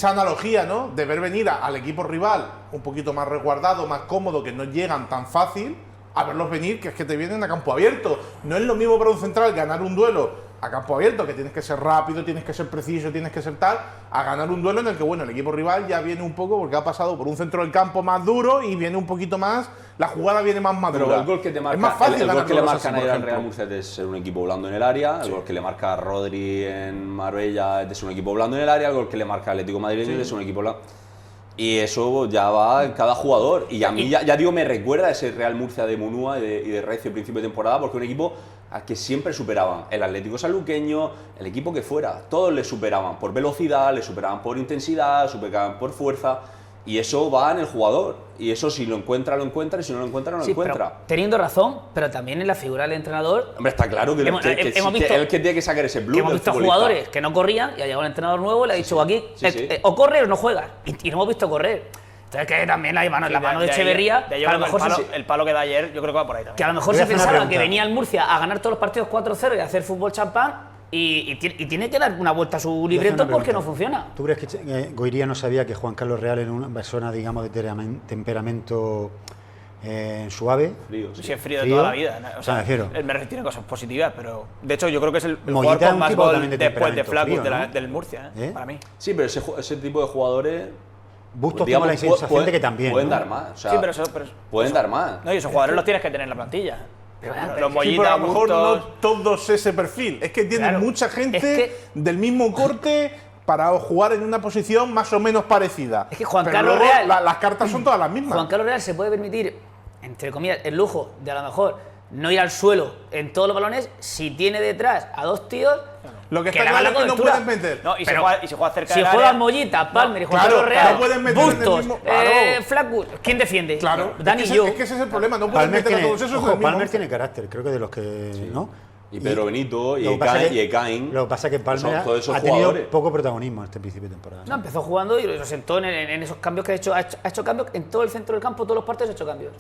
analogía, ¿no? De ver venir al equipo rival un poquito más resguardado, más cómodo, que no llegan tan fácil, a verlos venir, que es que te vienen a campo abierto. No es lo mismo para un central ganar un duelo a campo abierto, que tienes que ser rápido, tienes que ser preciso, tienes que ser tal, a ganar un duelo en el que, bueno, el equipo rival ya viene un poco porque ha pasado por un centro del campo más duro y viene un poquito más, la jugada viene más madura. Pero el gol que te marca, es más fácil el gol ganar que le duelos marca así, a por Real ejemplo. Murcia es de ser un equipo blando en el área, el gol que le marca a Rodri en Marbella es de ser un equipo blando en el área, el gol que le marca a Atlético Madrileño es de ser un equipo blando. Y eso ya va en cada jugador. Y a mí, ya digo, me recuerda a ese Real Murcia de Munúa y de Recio al principio de temporada, porque un equipo al que siempre superaban. El Atlético Sanluqueño, el equipo que fuera, todos le superaban por velocidad, le superaban por intensidad, superaban por fuerza. Y eso va en el jugador. Y eso si lo encuentra, y si no lo encuentra, no lo Sí, encuentra. pero teniendo razón, pero también en la figura del entrenador. Hombre, está claro que, Hemos visto- él que tiene que sacar ese blue Que hemos del visto futbolista. jugadores que no corrían y ha llegado un entrenador nuevo y le ha dicho aquí, sí. o corre o no juegas. Y no hemos visto correr. Entonces que también la mano de Echeverría, De ahí que a lo mejor el palo que da ayer, yo creo que va por ahí también. que a lo mejor Voy a se hacer una pensaba que pregunta. venía el Murcia a ganar todos los partidos 4-0 y a hacer fútbol champán y tiene que dar una vuelta a su Voy a hacer libreto una porque pregunta. no funciona. ¿Tú crees que Goiría no sabía que Juan Carlos Real era una persona, digamos, de temperamento suave? Frío, sí. Sí, es frío de Frío. toda la vida. ¿no? O sea, me refiero. Él me tiene cosas positivas, pero de hecho yo creo que es el Mollita jugador es con un más tipo gol también de después de temperamento Flaccus frío, ¿no? del Murcia, ¿Eh? para mí. Sí, pero ese tipo de jugadores... Bustos digamos, tengo la sensación de que también. Pueden ¿no? dar más. O sea, Sí, pero pueden dar más. No, y esos jugadores los tienes que tener en la plantilla. Los Sí, pero Mollita, a lo mejor no Bustos... todos ese perfil. Es que tienen Claro. mucha gente Es que- del mismo corte para jugar en una posición más o menos parecida. Es que Juan Pero Carlos luego Real- las cartas son todas las mismas. Juan Carlos Real se puede permitir, entre comillas, el lujo de a lo mejor no ir al suelo en todos los balones si tiene detrás a dos tíos Lo que que está le hagan claro la es que no cobertura. puedes meter. No, y Pero se juega cerca Si del juegan área. Mollita, Palmer y Juan claro, Carlos Real, no pueden meter en el Bustos, mismo- claro. Flaccus, ¿quién defiende? Claro, Dani es y que yo. es que ese es el problema, no puedes Palmer meter a tiene, todos esos en ojo, el mismo Palmer once. tiene carácter, creo que de los que. ¿no? Y Pedro Benito, y lo que pasa Ekain, que- Lo que pasa es que son Palmer todos esos ha tenido jugadores. poco protagonismo en este principio de temporada. No, empezó jugando y lo sentó en esos cambios que ha hecho. Ha hecho cambios en todo el centro del campo, todos los partidos ha hecho cambios.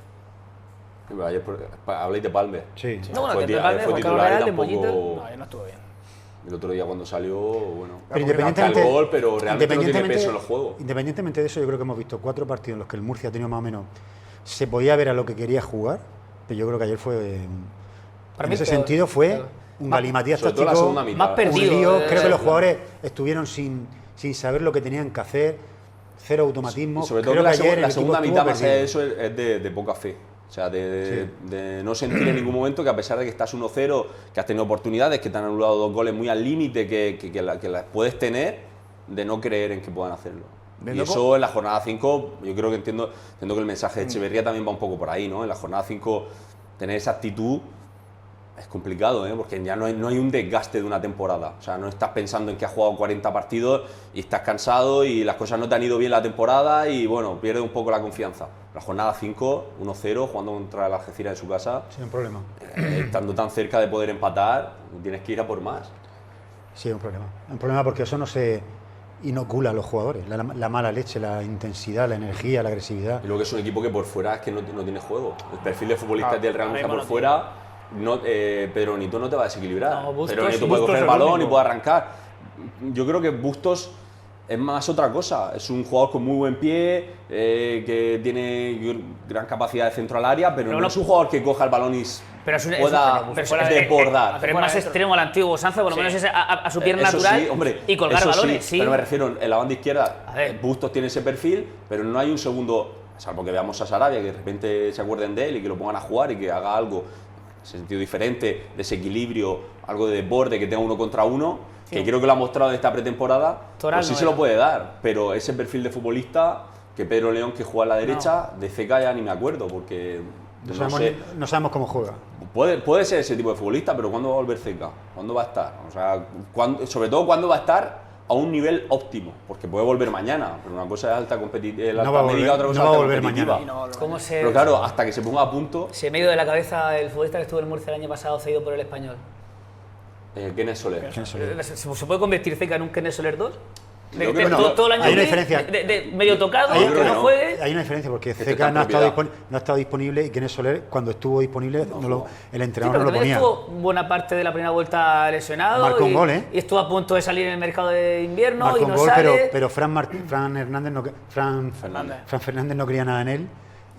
Ayer habláis de Palmer. Sí. No, bueno, Fue que ayer Palmer, fue Juan Carlos titular y Real, de tampoco... Mollita. No, ayer no estuvo bien. El otro día cuando salió, bueno... Pero marca el gol, pero realmente no tiene independientemente- peso en el juego. Independientemente de eso, yo creo que hemos visto 4 partidos en los que el Murcia ha tenido más o menos. Se podía ver a lo que quería jugar, pero yo creo que ayer fue. Para En mí ese peor. sentido fue Claro. un galimatías Sobre todo táctico. la segunda mitad. Más un perdido. lío. Creo que los claro. jugadores estuvieron sin saber lo que tenían que hacer, cero automatismo. Y sobre todo Creo que ayer el la equipo segunda estuvo mitad, más allá de perdido. eso, es de poca fe. O sea, de no sentir en ningún momento que a pesar de que estás 1-0, que has tenido oportunidades, que te han anulado 2 goles muy al límite, que las puedes tener, de no creer en que puedan hacerlo. De Y no eso en la jornada 5, yo creo que entiendo que el mensaje de Echeverría también va un poco por ahí, ¿no? En la jornada 5, tener esa actitud es complicado, ¿eh? Porque ya no hay un desgaste de una temporada. O sea, no estás pensando en que has jugado 40 partidos y estás cansado y las cosas no te han ido bien la temporada y, bueno, pierdes un poco la confianza. La jornada 5, 1-0, jugando contra el Algeciras en su casa, Sí, un problema. estando tan cerca de poder empatar, tienes que ir a por más. Sí, es un problema. Un problema porque eso no se inocula a los jugadores. La mala leche, la intensidad, la energía, la agresividad. Y luego que es un equipo que por fuera es que no tiene juego. El perfil de futbolistas del Real Murcia ahora por mismo no fuera, Pedro Benito no te va a desequilibrar. No, Bustos Pedro Benito sí. puede Bustos coger el es el balón y único. puede arrancar. Yo creo que Bustos es más otra cosa. Es un jugador con muy buen pie, que tiene gran capacidad de centro al área, pero no es un jugador que coja el balón y Pero es un, pueda pero desbordar. pero es más extremo al antiguo Sanza, por lo menos es a su pierna Eso natural sí, hombre, y colgar eso balones. Sí, Pero me refiero, en la banda izquierda, A ver. Bustos tiene ese perfil, pero no hay un segundo salvo que veamos a Sarabia, que de repente se acuerden de él y que lo pongan a jugar y que haga algo en sentido diferente, desequilibrio, algo de desborde, que tenga 1 contra 1, que creo que lo ha mostrado en esta pretemporada, Toral pues sí no se era. lo puede dar, pero ese perfil de futbolista que Pedro León, que juega a la derecha, de Ceca ya ni me acuerdo, porque No sabemos cómo juega. puede ser ese tipo de futbolista, pero ¿cuándo va a volver Ceca? ¿Cuándo va a estar? O sea, sobre todo, ¿cuándo va a estar a un nivel óptimo? Porque puede volver mañana, pero una cosa es alta competitiva, No va a volver- otra cosa no va a alta volver competitiva. mañana. ¿Cómo se, Pero claro, hasta que se ponga a punto, se me ha ido de la cabeza el futbolista que estuvo en Murcia el año pasado cedido por el Español? Kenneth Soler. ¿Se puede convertir Ceca en un Kenneth Soler 2? Yo creo que no. Todo el año Hay una allí, diferencia. de medio tocado, Hay- que creo que no no. juegue. Hay una diferencia porque Este Ceca está en no ha propiedad. estado disponible y Kenneth Soler, cuando estuvo disponible, el Sí, entrenador pero no lo también ponía. estuvo buena parte de la primera vuelta lesionado. Marcó un y, gol, ¿eh? y estuvo a punto de salir en el mercado de invierno Marcó y un no gol, sale. pero Fran Hernández no, Fran Fernández no quería nada en él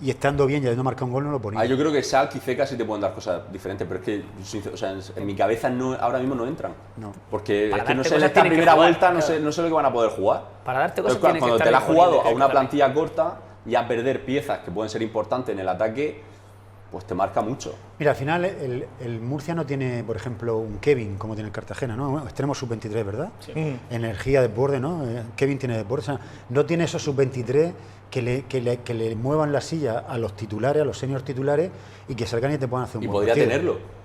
y estando bien y habiendo marcado un gol no lo ponía. Yo creo que Salk y Ceca sí te pueden dar cosas diferentes, pero es que o sea, en mi cabeza ahora mismo no entran. No. Porque Para es que no darte sé en cosas esta tienen que primera jugar, vuelta, claro. no sé lo que van a poder jugar. Para darte cosas Entonces, tienen que cuando estar te la has jugado a disponibles, una claro. plantilla corta, ya perder piezas que pueden ser importantes en el ataque, pues te marca mucho. Mira, al final el Murcia no tiene, por ejemplo, un Kevin como tiene el Cartagena, ¿no? Bueno, tenemos sub-23, ¿verdad? Energía, desborde, ¿no? Kevin tiene desborde, o sea, no tiene esos sub-23 que le muevan la silla a los titulares, a los seniors titulares y que salgan y te puedan hacer un Y buen podría partido. tenerlo.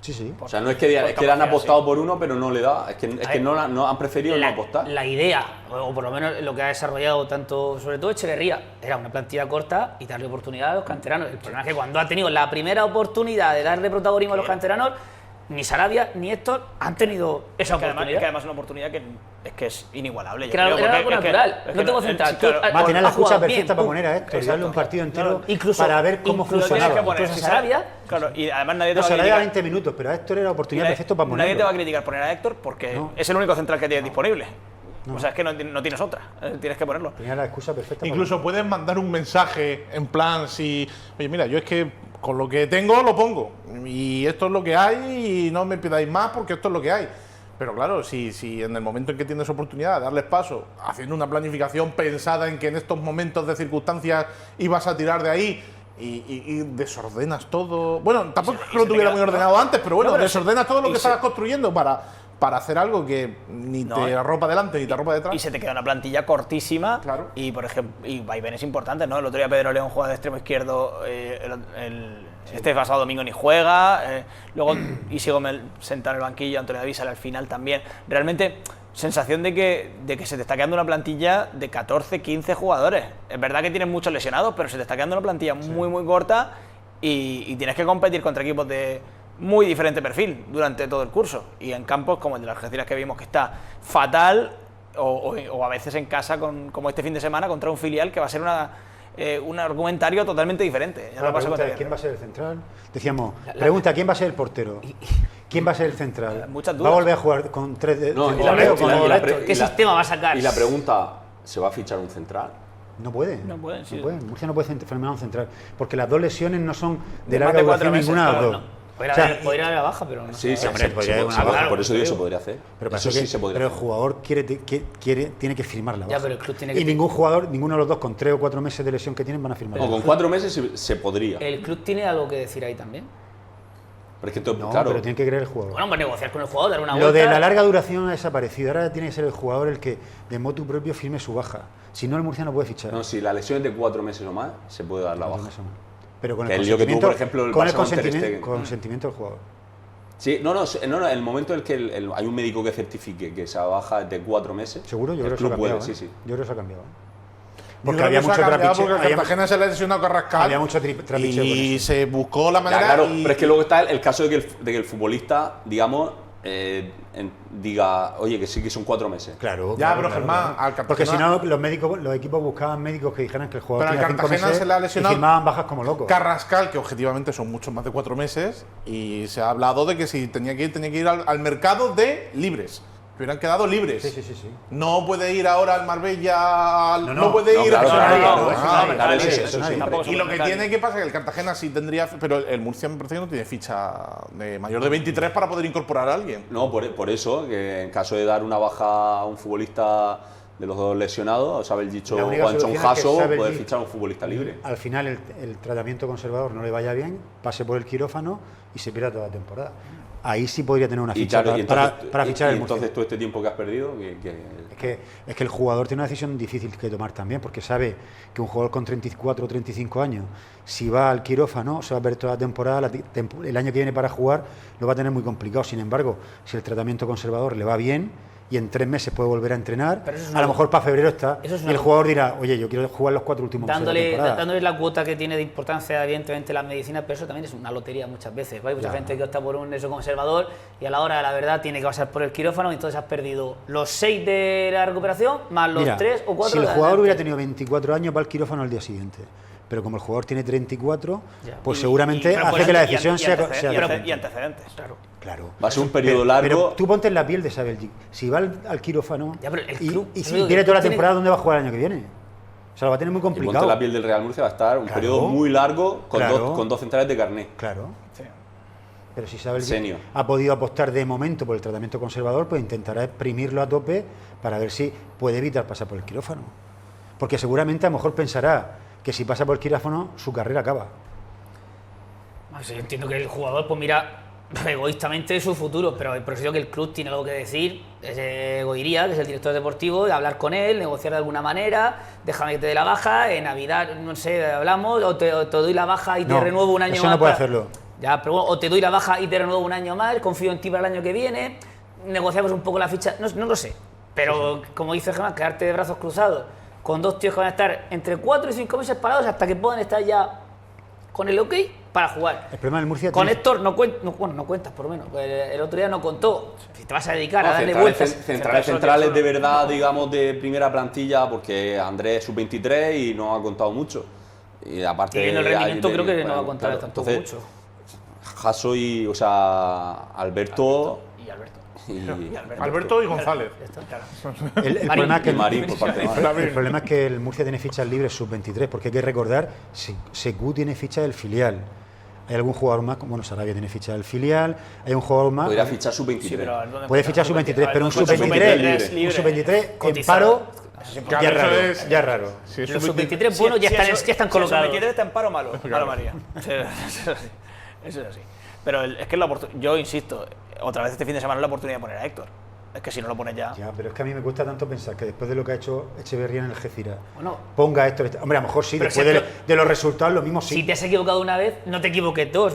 Sí, sí. O sea, no es que le han apostado por uno, pero no le da. Es que no han preferido no apostar. La idea, o por lo menos lo que ha desarrollado tanto, sobre todo Echeverría, era una plantilla corta y darle oportunidad a los canteranos. El problema es que cuando ha tenido la primera oportunidad de darle protagonismo a los canteranos, ni Sarabia ni Héctor han tenido esa Que oportunidad. además es una oportunidad que es inigualable. yo Que era creo, porque algo es que- natural. es que No tengo sí, central. claro. Va a tener la Ha jugado excusa bien, perfecta para pum. poner a Héctor y darle un partido entero Incluso- para ver cómo incluso Tienes funcionaba. que poner Incluso Sarabia. Claro, y además nadie te No, va a Sarabia criticar. 20 minutos, pero a Héctor era la oportunidad Nadie- perfecta para ponerlo. Nadie te va a criticar poner a Héctor porque No. es el único central que tienes disponible. O sea, es que no tienes otra. Tienes que ponerlo. Tenía la excusa perfecta. Incluso puedes mandar un mensaje en plan si, oye, mira, yo es que con lo que tengo lo pongo y esto es lo que hay y no me pidáis más porque esto es lo que hay. Pero claro, si en el momento en que tienes oportunidad de darles paso, haciendo una planificación pensada en que en estos momentos de circunstancias ibas a tirar de ahí y desordenas todo. Bueno, tampoco es que lo tuviera muy ordenado antes, pero bueno, No, pero desordenas todo lo y que se- estabas construyendo para hacer algo que ni No, te arropa delante ni te arropa detrás. Y se te queda una plantilla cortísima. Claro. Y, por ejemplo, y vaivenes importantes, ¿no? El otro día Pedro León juega de extremo izquierdo, este pasado domingo ni juega. Luego Isidro Gómez senta en el banquillo, Antonio David sale al final también. Realmente, sensación de que se te está quedando una plantilla de 14, 15 jugadores. Es verdad que tienes muchos lesionados, pero se te está quedando una plantilla muy, muy corta y tienes que competir contra equipos de muy diferente perfil durante todo el curso. Y en campos como el de las Algeciras, que vimos que está fatal, o a veces en casa, como este fin de semana, contra un filial que va a ser un argumentario totalmente diferente. Ya La lo pasa pregunta contra es, ¿quién va a ser el central? Decíamos, pregunta, ¿quién va a ser el portero? ¿Quién va a ser el central? Muchas ¿Va dudas. a volver a jugar con tres No, centrales o con ¿Qué sistema va a sacar? Y la pregunta, ¿se va a fichar un central? No puede. No pueden, sí. Murcia no puede formar un central. Porque las dos lesiones no son de De más larga de 4 duración meses, ninguna de claro, las dos. No. Podría O sea, haber a la baja, pero no. Sí, sí, hombre, podría haber una baja, por eso digo, creo. se podría hacer. Pero, Eso sí se podría pero el hacer. jugador tiene que firmar la baja. Ya, pero el club tiene que- Y ningún jugador, ninguno de los dos con 3 o 4 meses de lesión que tienen van a firmar. No, la con baja. 4 meses se podría. El club tiene algo que decir ahí también. Pero es que todo, No, claro, pero tiene que creer el jugador. Bueno, pues negociar con el jugador, dar una Lo vuelta. de la larga duración ha desaparecido. Ahora tiene que ser el jugador el que de motu propio firme su baja. Si no, el Murcia no puede fichar. no, si la lesión es de 4 meses o más, se puede dar la baja. Pero con Que el el lío que tuvo, consentimiento, por ejemplo, el con el Barça con Ter consentimiento, Stegen. consentimiento del jugador. Sí, no, el momento en el que hay un médico que certifique que esa baja es de 4 meses. Seguro, yo el creo que eso ha club cambiado. puede, ¿eh? sí, sí. Yo creo que eso ha cambiado. Yo Porque creo había que se ha mucho cambiado trapiche. porque el Cartagena se le lesionó a Carrascal. había mucho trapicheo con y eso. se buscó la Ya, manera. claro, y- pero es que luego está el caso de que el futbolista, digamos, diga, oye, que sí que son 4 meses. Claro. Ya, claro, pero claro, Germán, claro. al Cartagena- Porque si no, los equipos buscaban médicos que dijeran que el jugador Pero al tenía 5 Cartagena meses se le ha y lesionado firmaban bajas como locos. Carrascal, que objetivamente son mucho más de 4 meses, y se ha hablado de que si tenía que ir al mercado de libres. Que hubieran quedado libres. Sí. No puede ir ahora al Marbella, no puede No, ir claro, a claro, claro, Ah, eso vale, nadie, vale, eso eso sí. sí. Tampoco se Y lo puede que meter. tiene que pasar es que el Cartagena sí tendría, pero el Murcia me parece que no tiene ficha de mayor de 23 para poder incorporar a alguien. No, por eso, que en caso de dar una baja a un futbolista de los dos lesionados, Sabel Dicho La o única Anchón solución es que Jasso, Sabel poder Dicho, fichar a un futbolista libre. Al final el tratamiento conservador no le vaya bien, pase por el quirófano y se pierda toda la temporada. Ahí sí podría tener una Y ficha claro, para fichar y el Murcia. entonces todo este tiempo que has perdido, Es que el jugador tiene una decisión difícil que tomar también, porque sabe que un jugador con 34 o 35 años, si va al quirófano, se va a perder toda la temporada, el año que viene para jugar lo va a tener muy complicado. Sin embargo, si el tratamiento conservador le va bien y en 3 meses puede volver a entrenar, a lo mejor para febrero está, y el jugador dirá, oye, yo quiero jugar los 4 últimos meses de la temporada. Dándole la cuota que tiene de importancia, evidentemente, la medicina, pero eso también es una lotería muchas veces. Hay mucha gente que opta por un eso conservador y a la hora de la verdad tiene que pasar por el quirófano y entonces has perdido los 6 de la recuperación más los 3 o 4 si de el jugador hubiera tenido 24 años, va al quirófano al día siguiente. Pero como el jugador tiene 34, pues seguramente hace que la decisión sea... Y antecedentes. Claro. Va a ser un periodo largo. Pero tú ponte en la piel de Sabeljic. Si va al quirófano y si club pierde toda la temporada, ¿dónde va a jugar el año que viene? O sea, lo va a tener muy Y ponte complicado. la piel del Real Murcia, va a estar un periodo muy largo con dos centrales de carné. Claro. Sí. Pero si Sabeljic Senior. ha podido apostar de momento por el tratamiento conservador, pues intentará exprimirlo a tope para ver si puede evitar pasar por el quirófano. Porque seguramente a lo mejor pensará que si pasa por el quirófano, su carrera acaba. Yo entiendo que el jugador pues mira egoístamente su futuro, pero por eso digo que el club tiene algo que decir. Goiría, que es el director deportivo, de hablar con él, negociar de alguna manera, déjame que te dé la baja, en Navidad, no sé, hablamos, o te doy la baja y te renuevo un año eso más. No puede hacerlo. Ya, pero bueno, o te doy la baja y te renuevo un año más, confío en ti para el año que viene, negociamos un poco la ficha, no lo sé. Pero como dice Germán, quedarte de brazos cruzados con 2 tíos que van a estar entre 4 y 5 meses parados hasta que puedan estar ya con el ok para jugar. El problema del Murcia con tiene... Héctor no cuentas por lo menos. El otro día no contó. Si te vas a dedicar a darle vueltas. Centrales de verdad, digamos, de primera plantilla, porque Andrés es sub-23 y no ha contado mucho. Y aparte. Y viendo el rendimiento creo que no va a contar tampoco mucho. Jasso y, Alberto. Alberto y González. El problema es que Marín, por parte de Marín. El problema es que el Murcia tiene fichas libres sub-23, porque hay que recordar, Secu tiene ficha del filial. Hay algún jugador más, bueno, Sarabia tiene ficha del filial, hay un jugador más... Podría fichar sub-23. Sí, puede fichar sub-23, pero un sub-23 en paro... Ya es raro. Si es Los sub-23, sub-23 buenos ya están colocados. Si el 23 está en paro, malo María. Eso es así. Pero es que yo insisto, otra vez este fin de semana es la oportunidad de poner a Héctor. Es que si no lo pones ya... Ya, pero es que a mí me cuesta tanto pensar que después de lo que ha hecho Echeverría en el Algeciras, Bueno, ponga esto... Hombre, a lo mejor sí, pero después de los resultados, lo mismo sí. Si te has equivocado una vez, no te equivoques dos.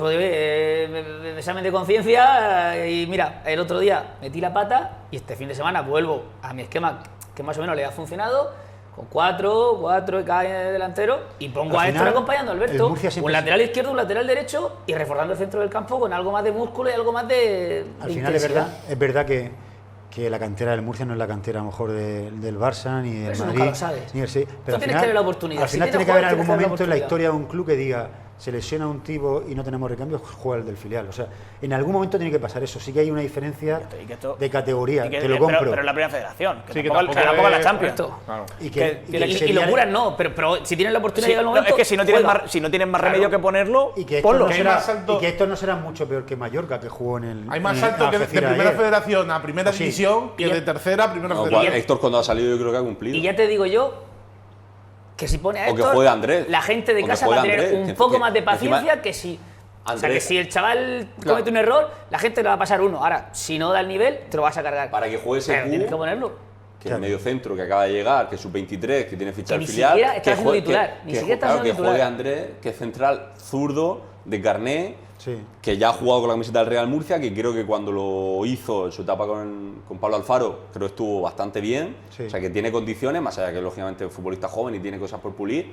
Examen de conciencia y mira, el otro día metí la pata y este fin de semana vuelvo a mi esquema que más o menos le ha funcionado, con 4 de cada delantero, y pongo a Héctor acompañando a Alberto, un lateral izquierdo, un lateral derecho, y reforzando el centro del campo con algo más de músculo y algo más de Al final es verdad que la cantera del Murcia no es la cantera a lo mejor del Barça ni del eso Madrid. nunca lo sabes. Ni pero Tú al tienes final, que ver la oportunidad. Al Si final tienes tiene que haber jugador, algún tienes que ver la momento en la oportunidad. historia de un club que diga, se lesiona un tipo y no tenemos recambio, juega el del filial. O sea, en algún momento tiene que pasar eso. Sí que hay una diferencia de categoría, te lo compro. Pero es la primera federación, que Sí, que tampoco tampoco la es- Champions. Claro. Y locuras no, pero si tienes la oportunidad Sí, llega el no, momento. es que si no tienes más remedio que ponerlo, Y que ponlo. esto no será mucho peor que Mallorca, que jugó en el... Hay más en salto que de Algeciras primera ayer. federación a primera Sí. división que de tercera a primera No, federación. Héctor cuando ha salido yo creo que ha cumplido. Y ya te digo yo que si pone a O que Héctor, juegue Andrés. la gente de O que casa va a juegue tener Andrés, un poco que más de encima paciencia que si... O sea, que Andrés- si el chaval comete un error, la gente le va a pasar uno. Ahora, si no da el nivel, te lo vas a cargar. Para que juegue ese Pero tienes que ponerlo. que es medio centro, que acaba de llegar, que es sub-23, que tiene ficha Que del ni filial. siquiera está que haciendo juegue- titular, ni siquiera está haciendo que titular. juegue Andrés, que es central zurdo, de carné, Sí. que ya ha jugado con la camiseta del Real Murcia, que creo que cuando lo hizo en su etapa con Pablo Alfaro, creo que estuvo bastante bien. Sí. O sea, que tiene condiciones, más allá que lógicamente es un futbolista joven y tiene cosas por pulir,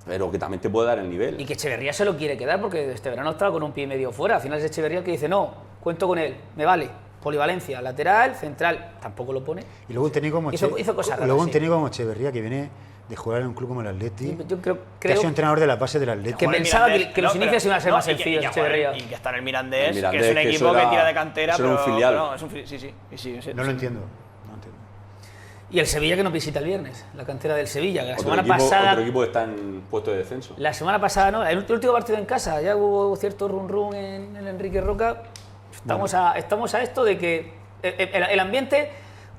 pero que también te puede dar el nivel. Y que Echeverría se lo quiere quedar porque este verano estaba con un pie y medio fuera. Al final es Echeverría el que dice, no, cuento con él, me vale. Polivalencia, lateral, central, tampoco lo pone. Y luego un técnico como Hizo cosas raras, luego un sí. técnico como Echeverría, que viene de jugar en un club como el Atleti, Yo creo que ha sido entrenador de la base del Atleti. que Joder, pensaba Mirandés, que los no, inicios pero- iban a ser no, más y que- sencillos, y que, Echeverría. joder, y que está en el Mirandés, El Mirandés, que es un que equipo eso que era- tira de cantera, eso era un pero filial. no, es un sí. No lo entiendo. No entiendo. Y el Sevilla que nos visita el viernes, la cantera del Sevilla, que la Otro semana equipo, pasada... otro equipo que está en puesto de descenso. La semana pasada no, el último partido en casa, ya hubo cierto run en el Enrique Roca. Estamos a esto de que el ambiente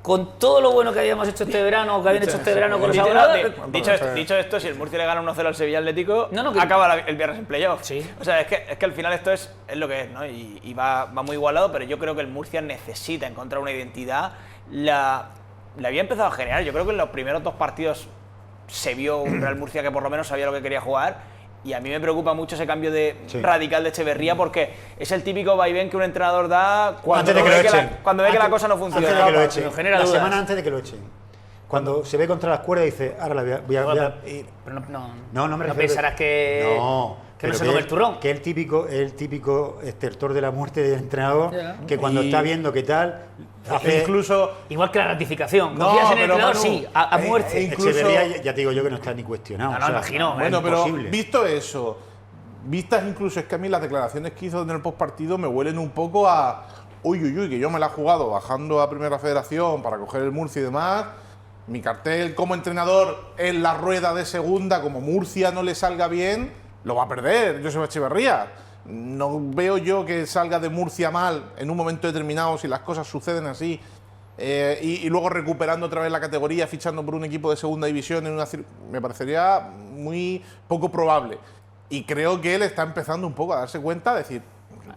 con todo lo bueno que habíamos hecho este verano, que habían hecho este verano con los abonados. Dicho esto, si el Murcia le gana 1-0 al Sevilla Atlético, que... acaba el viernes en playoff. Sí. O sea, es que al final esto es lo que es, ¿no? Y va muy igualado, pero yo creo que el Murcia necesita encontrar una identidad. La había empezado a generar. Yo creo que en los primeros 2 partidos se vio un Real Murcia que por lo menos sabía lo que quería jugar. Y a mí me preocupa mucho ese cambio radical de Echeverría, porque es el típico vaivén que un entrenador da cuando ve que la cosa no funciona. Antes de que lo echen. Genera la dudas. semana antes de que lo echen. Cuando se ve contra las cuerdas dice, ahora la voy a... Pero no me no refiero... pensarás que... Que no se come el turrón. Que el típico estertor de la muerte del entrenador, que cuando está viendo qué tal... Incluso... Igual que la ratificación. ¿Confías en el entrenador? Manu, Sí, a muerte. Incluso, Echeverría, ya te digo yo que no está ni cuestionado. No, imagino. Bueno, pero visto eso, vistas incluso, es que a mí las declaraciones que hizo en el postpartido me huelen un poco a... Uy, que yo me la he jugado bajando a Primera Federación para coger el Murcia y demás. Mi cartel como entrenador en la rueda de segunda, como Murcia no le salga bien, lo va a perder Joseba Echeverría. No veo yo que salga de Murcia mal en un momento determinado si las cosas suceden así y luego recuperando otra vez la categoría, fichando por un equipo de segunda división me parecería muy poco probable. Y creo que él está empezando un poco a darse cuenta, de decir,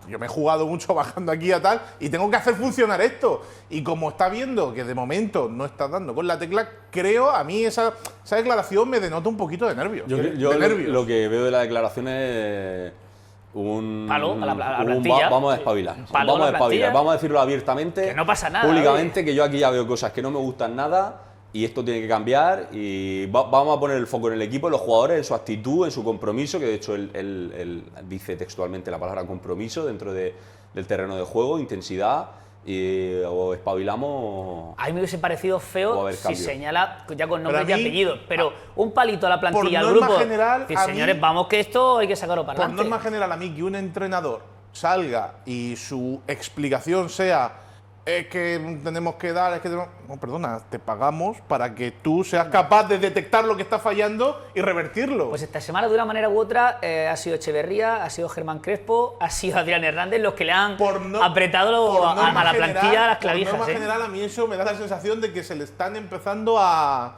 yo me he jugado mucho bajando aquí a tal y tengo que hacer funcionar esto. Y como está viendo que de momento no está dando con la tecla, creo, a mí esa declaración me denota un poquito de nervios. Yo lo que veo de la declaración es palo a la plantilla. Vamos a despabilar. Vamos a decirlo abiertamente. Que no pasa nada. Públicamente, que yo aquí ya veo cosas que no me gustan nada y esto tiene que cambiar. Y vamos a poner el foco en el equipo, en los jugadores, en su actitud, en su compromiso, que de hecho él dice textualmente la palabra compromiso dentro del terreno de juego, intensidad. O espabilamos. A mí me hubiese parecido feo si señala ya con nombres y apellidos, pero un palito a la por plantilla, al norma grupo. general, Señores, vamos que esto hay que sacarlo para Por adelante. norma general, a mí que un entrenador salga y su explicación sea es que tenemos que dar, es que tenemos... No, perdona, te pagamos para que tú seas capaz de detectar lo que está fallando y revertirlo. Pues esta semana, de una manera u otra, ha sido Echeverría, ha sido Germán Crespo, ha sido Adrián Hernández los que le han apretado a la plantilla las clavijas. Por norma general, a mí eso me da la sensación de que se le están empezando a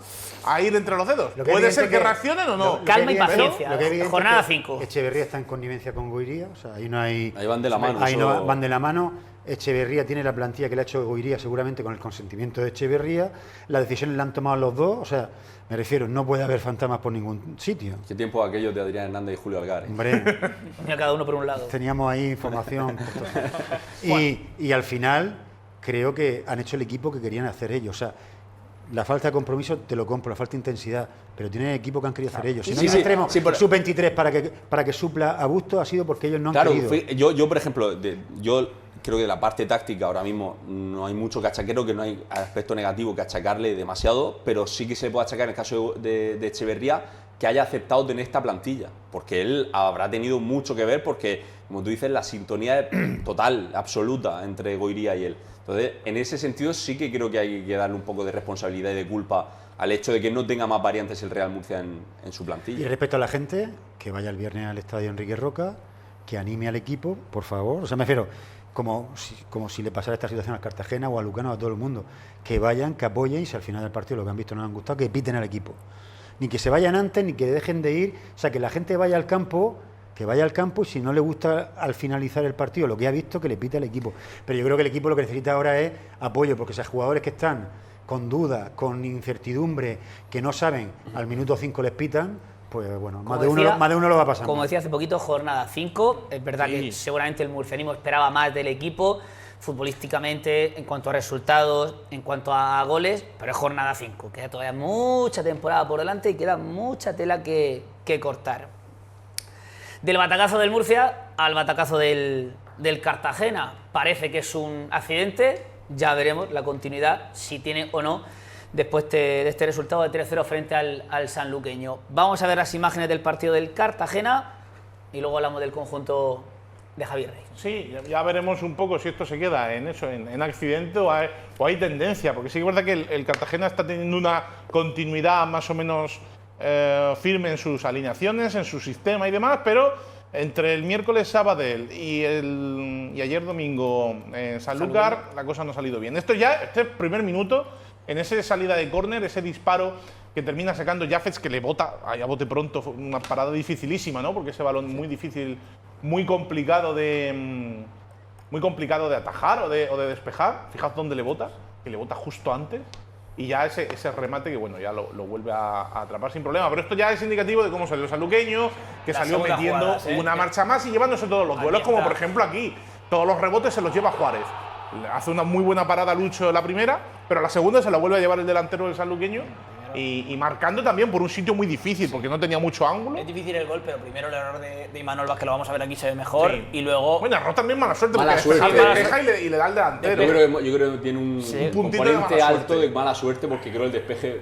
ir entre los dedos. Puede ser que reaccionen o no. Calma y paciencia. Jornada 5. Echeverría está en connivencia con Goiría, o sea, ahí no hay... Ahí van de la mano. Ahí no van de la mano. Echeverría tiene la plantilla que le ha hecho Goiría seguramente con el consentimiento de Echeverría. Las decisiones la han tomado los dos, o sea, me refiero, no puede haber fantasmas por ningún sitio. ¿Qué tiempo aquellos de Adrián Hernández y Julio Algares? Hombre, cada uno por un lado. Teníamos ahí información. y al final creo que han hecho el equipo que querían hacer ellos. O sea, la falta de compromiso te lo compro, la falta de intensidad, pero tienen el equipo que han querido hacer ellos. Si no extremo sub-23 para que supla a Busto ha sido porque ellos no han querido. Yo, por ejemplo, yo creo que de la parte táctica ahora mismo no hay mucho que achaquero, que no hay aspecto negativo que achacarle demasiado, pero sí que se puede achacar en el caso de Echeverría que haya aceptado tener esta plantilla, porque él habrá tenido mucho que ver, porque, como tú dices, la sintonía total, absoluta entre Goiría y él. Entonces, en ese sentido sí que creo que hay que darle un poco de responsabilidad y de culpa al hecho de que no tenga más variantes el Real Murcia en su plantilla. Y respecto a la gente, que vaya el viernes al estadio Enrique Roca, que anime al equipo, por favor. O sea, me refiero, como si le pasara esta situación al Cartagena o a Lucano, a todo el mundo, que vayan, que apoyen, y si al final del partido lo que han visto no les han gustado, que piten al equipo. Ni que se vayan antes, ni que dejen de ir, o sea, que la gente vaya al campo, y si no le gusta al finalizar el partido lo que ha visto, que le pite al equipo. Pero yo creo que el equipo lo que necesita ahora es apoyo, porque esos jugadores que están con dudas, con incertidumbre, que no saben, al minuto 5 les pitan, pues bueno, más de uno lo va a pasar. Como decía hace poquito, jornada 5. Es verdad que seguramente el murcianismo esperaba más del equipo, futbolísticamente, en cuanto a resultados, en cuanto a goles, pero es jornada 5. Queda todavía mucha temporada por delante y queda mucha tela que cortar. Del batacazo del Murcia al batacazo del Cartagena. Parece que es un accidente, ya veremos la continuidad, si tiene o no, después de este resultado de 3-0 frente al sanluqueño. Vamos a ver las imágenes del partido del Cartagena y luego hablamos del conjunto de Javier Rey. Sí, ya veremos un poco si esto se queda en eso, en accidente o hay tendencia, porque sí que es verdad que el Cartagena está teniendo una continuidad más o menos firme en sus alineaciones, en su sistema y demás, pero Entre el miércoles Sabadell y ayer domingo Sanlúcar, la cosa no ha salido bien. Este primer minuto, en esa salida de córner, ese disparo que termina sacando Jafets, que le bota, a bote pronto, fue una parada dificilísima, ¿no? Porque ese balón muy difícil, muy complicado de atajar o de despejar. Fijaos dónde le bota, que le bota justo antes. Y ya ese remate que, bueno, ya lo vuelve a atrapar sin problema. Pero esto ya es indicativo de cómo salió el sanluqueño, que salió metiendo una marcha más y llevándose todos los duelos, como por ejemplo aquí. Todos los rebotes se los lleva Juárez. Hace una muy buena parada Lucho la primera, pero la segunda se la vuelve a llevar el delantero del sanluqueño. Y marcando también por un sitio muy difícil, porque no tenía mucho ángulo. Es difícil el gol, pero primero el error de Imanol Vázquez, que lo vamos a ver aquí, se ve mejor. Sí. Y luego. Bueno, error también mala suerte, mala porque suerte. despeja y le da el delantero. Yo creo que tiene un componente alto de mala suerte, porque creo el despeje.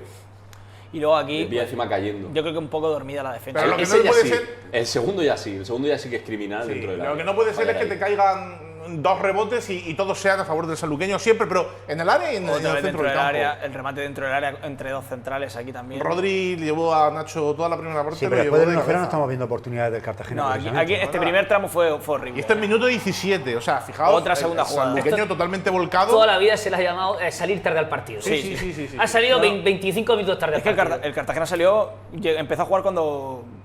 Y luego aquí. El encima cayendo. Yo creo que un poco dormida la defensa. Pero lo que no puede ser. El segundo ya sí que es criminal dentro del área. Lo que no puede ser es que te caigan 2 rebotes y todos sean a favor del sanluqueño siempre, pero en el área y en el centro del campo. El remate dentro del área entre dos centrales aquí también. Rodri llevó a Nacho toda la primera parte. Sí, pero después del 1-0 no estamos viendo oportunidades del Cartagena. No, aquí este primer tramo fue horrible. Y este es minuto 17, o sea, fijaos. Otra segunda jugada. Sanluqueño totalmente volcado. Toda la vida se le ha llamado salir tarde al partido. Sí. Ha salido 25 minutos tarde al partido. El Cartagena empezó a jugar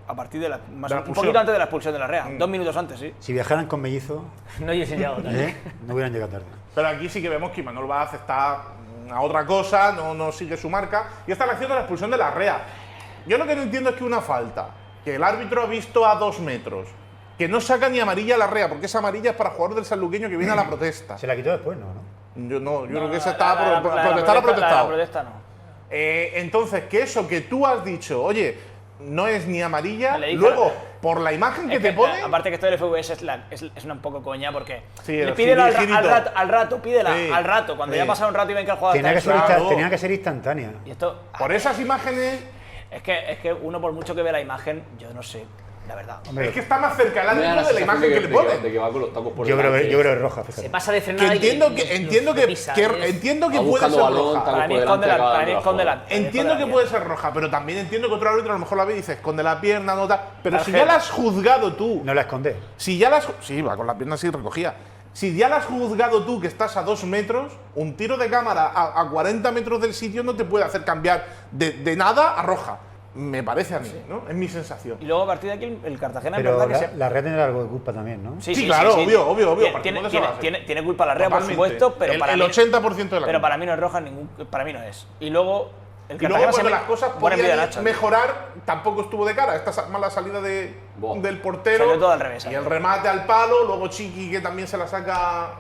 a partir de un poquito antes de la expulsión de la Real. 2 minutos antes, sí. Si viajaran con Mellizo, no hubiesen llegado tarde. No hubieran llegado tarde. Pero aquí sí que vemos que Imanol Vázquez está a otra cosa, no sigue su marca. Y está la acción de la expulsión de la Real. Yo lo que no entiendo es que una falta, que el árbitro ha visto a 2 metros, que no saca ni amarilla a la Real, porque esa amarilla es para jugador del sanluqueño que viene a la protesta. Se la quitó después, ¿no? Yo creo que esa estaba protestada. La protesta no. Entonces, que eso que tú has dicho, oye, no es ni amarilla, Le luego, por la imagen que te pone… Aparte que esto del FVS es una un poco coña, porque Sí, le pídela girito. al rato, pídela Sí, al rato, cuando sí. ya pasa un rato y ven que el jugador Tenía está tenía que ser instantánea. Y esto, Por esas imágenes… es que uno, por mucho que ve la imagen, yo no sé, la verdad. Hombre, Es que está más cerca el Me da árbitro de la imagen que le pone. De que va con los tacos por yo creo delante. que es roja, fíjate. Se pasa de Que frenada entiendo y que entiendo que Va puede ser buscando balón, roja. Para mí por es con delante, delante, para mí es acaba con de delante. Entiendo que puede ser roja, pero también entiendo que otro árbitro a lo mejor la ve y dice, esconde la pierna, no tal. Pero si ya la has juzgado tú, No la esconde. si ya las… Sí, va con la pierna así recogida. Si ya la has juzgado tú que estás a 2 metros, un tiro de cámara a 40 metros del sitio no te puede hacer cambiar de nada a roja. Me parece a mí, ¿no? Es mi sensación. Y luego a partir de aquí el Cartagena Pero es verdad que la red tendrá algo de culpa también, ¿no? Sí, claro, obvio. Tiene culpa la Real, por supuesto, pero el para mí, 80% de la pero para mí no es roja, para mí no es. Y luego el Y luego Cartagena cuando las cosas podían Nacho. mejorar, tampoco estuvo de cara. Esta mala salida del portero. Salió todo al revés. Y el remate al palo, luego Chiqui que también se la saca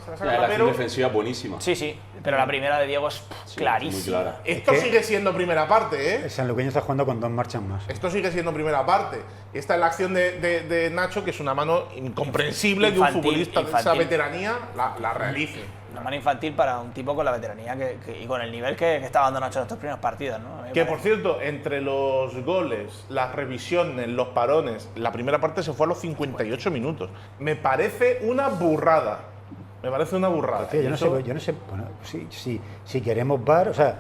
La acción Rapero. defensiva buenísima. Sí, pero la primera de Diego es clarísima. Muy clara. Esto Es que- sigue siendo primera parte, ¿eh? El sanluqueño está jugando con 2 marchas más. Esto sigue siendo primera parte. Esta es la acción de Nacho, que es una mano incomprensible que un Infantil, futbolista de esa infantil. veteranía la realice. Una mano infantil para un tipo con la veteranía y con el nivel que está dando Nacho en estos primeros partidos, ¿no? Que por cierto, entre los goles, las revisiones, los parones, la primera parte se fue a los 58 minutos. Me parece una burrada. Me parece una burrada. Tío, yo no sé, bueno, si queremos VAR, o sea,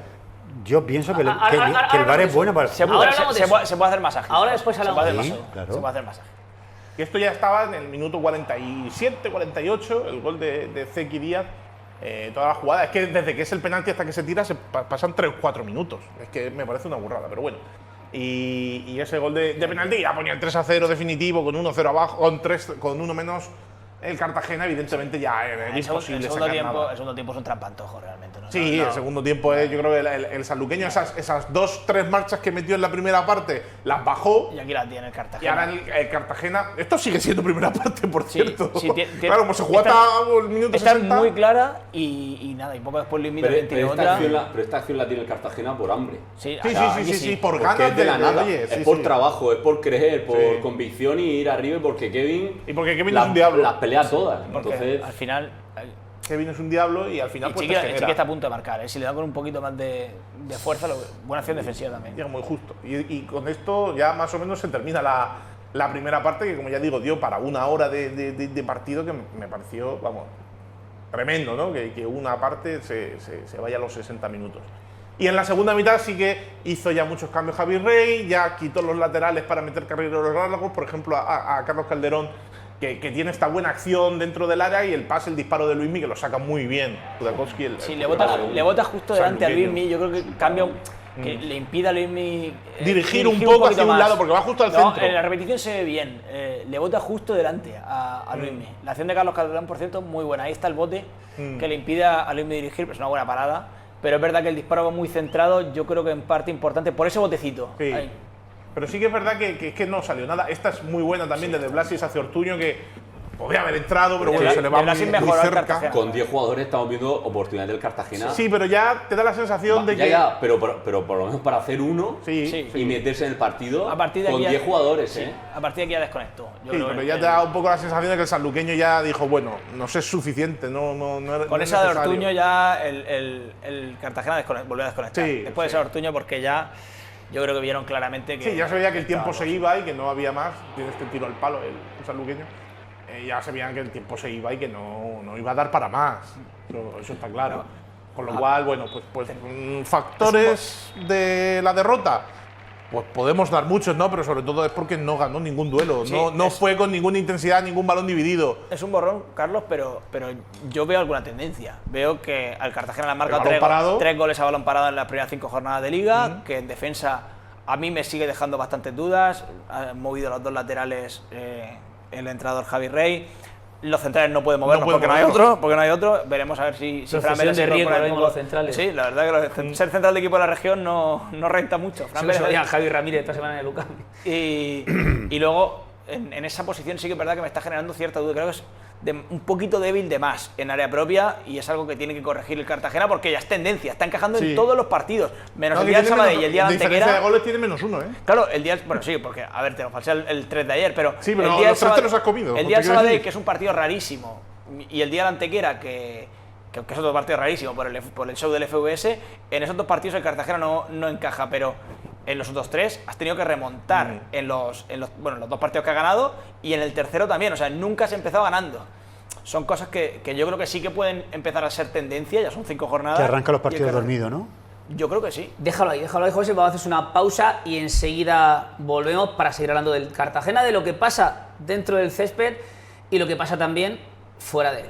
yo pienso que el ahora VAR es bueno para… Se Ahora hablamos de eso. puede hacer masaje. Ahora después hablamos de Sí, eso. claro. Se puede hacer masaje. Y esto ya estaba en el minuto 47, 48, el gol de Zeki Díaz. Toda la jugada. Es que desde que es el penalti hasta que se tira se pasan 3 o 4 minutos. Es que me parece una burrada, pero bueno. Y ese gol de penalti ya ponía el 3-0 definitivo, con 1-0 abajo, con 1 menos. El Cartagena, evidentemente, ya era imposible El sacar nada. segundo tiempo es un trampantojo realmente, ¿no? Sí, el segundo tiempo, yo creo que el sanluqueño, esas 2-3 marchas que metió en la primera parte, las bajó. Y aquí la tiene el Y Cartagena. ahora el Cartagena. Esto sigue siendo primera parte, por cierto. sí, claro, como se juega hasta el minuto Está 60. muy clara y nada, y poco después Luis Milla tiene otra. Pero esta acción la tiene el Cartagena por hambre. Sí, Sí, por Porque ganas es de la nada. oye, es sí, por sí. trabajo, es por creer, por Sí. convicción y ir arriba, y porque Kevin. Y porque Kevin es un diablo. Las pelea todas. Porque Entonces, al final. Kevin es un diablo y al final pues te Chiqui genera. está a punto de marcar, ¿eh? Si le da con un poquito más de fuerza, buena acción defensiva también. Llega muy justo. Y con esto ya más o menos se termina la primera parte, que como ya digo, dio para 1 hora de partido, que me pareció, vamos, tremendo, ¿no? Que una parte se vaya a los 60 minutos. Y en la segunda mitad sí que hizo ya muchos cambios Javi Rey, ya quitó los laterales para meter carrileros largos, por ejemplo a Carlos Calderón, que tiene esta buena acción dentro del área, y el pase, el disparo de Luismi, que lo saca muy bien. Kudakowski, sí, le bota justo delante a Luismi, yo creo que cambia, que le impide a Luismi dirigir un poco hacia un lado, porque va justo al centro. En la repetición se ve bien, le bota justo delante a Luismi. La acción de Carlos Calderón, por cierto, muy buena. Ahí está el bote que le impide a Luismi dirigir, pero es una buena parada. Pero es verdad que el disparo va muy centrado, yo creo que en parte importante por ese botecito. Sí. Ahí. Pero sí que es verdad que no salió nada. Esta es muy buena también, desde Blasis hacia Ortuño, que podía haber entrado, pero bueno, se le va muy cerca. Con 10 jugadores estamos viendo oportunidades del Cartagena. Sí, pero ya te da la sensación de que... Ya, pero por lo menos para hacer uno sí. y meterse en el partido a partir de con aquí 10 jugadores. Sí, a partir de aquí ya desconectó. Sí, pero ya te da un poco la sensación de que el sanluqueño ya dijo, bueno, no sé, es suficiente, no con esa de Ortuño ya el Cartagena volvió a desconectar. Sí, después de esa de Ortuño, porque ya yo creo que vieron claramente que... Sí, ya se veía que el tiempo se iba y que no había más. Tiene este tiro al palo el sanluqueño. Ya se veían que el tiempo se iba y que no iba a dar para más. Eso está claro. Con lo cual, bueno, pues factores de la derrota, pues podemos dar muchos, ¿no? Pero sobre todo es porque no ganó ningún duelo. Sí, no fue con ninguna intensidad, ningún balón dividido. Es un borrón, Carlos, pero yo veo alguna tendencia. Veo que al Cartagena le han marcado tres goles a balón parado en las primeras 5 jornadas de Liga, que en defensa a mí me sigue dejando bastantes dudas. Han movido los dos laterales el entrenador Javi Rey. Los centrales no pueden movernos porque no hay otro. Veremos a ver si Fran Vélez de riesgo como los centrales. Sí, la verdad que ser central de equipo de la región no renta mucho. Fran Vélez, Javi Ramírez esta semana en el UCAM. Y luego en esa posición sí que es verdad que me está generando cierta duda. Creo que es un poquito débil de más en área propia, y es algo que tiene que corregir el Cartagena, porque ya es tendencia, está encajando en todos los partidos, menos el día del Sabadell y el día de Antequera. La diferencia de goles tiene -1, ¿eh? Claro, el día, bueno, sí, porque a ver, te lo falsé el 3 de ayer, pero sí, pero el día los 3 te los has comido. El día del Sabadell, que es un partido rarísimo, y el día de Antequera, que es otro partido rarísimo por el show del FVS, en esos dos partidos el Cartagena no encaja, pero en los otros 3 has tenido que remontar en los dos partidos que ha ganado, y en el tercero también, o sea, nunca has empezado ganando. Son cosas que yo creo que sí que pueden empezar a ser tendencia, ya son 5 jornadas. Que arranca los partidos dormido, ¿no? Yo creo que sí. Déjalo ahí, José. Vamos a hacer una pausa y enseguida volvemos para seguir hablando del Cartagena, de lo que pasa dentro del césped y lo que pasa también fuera de él.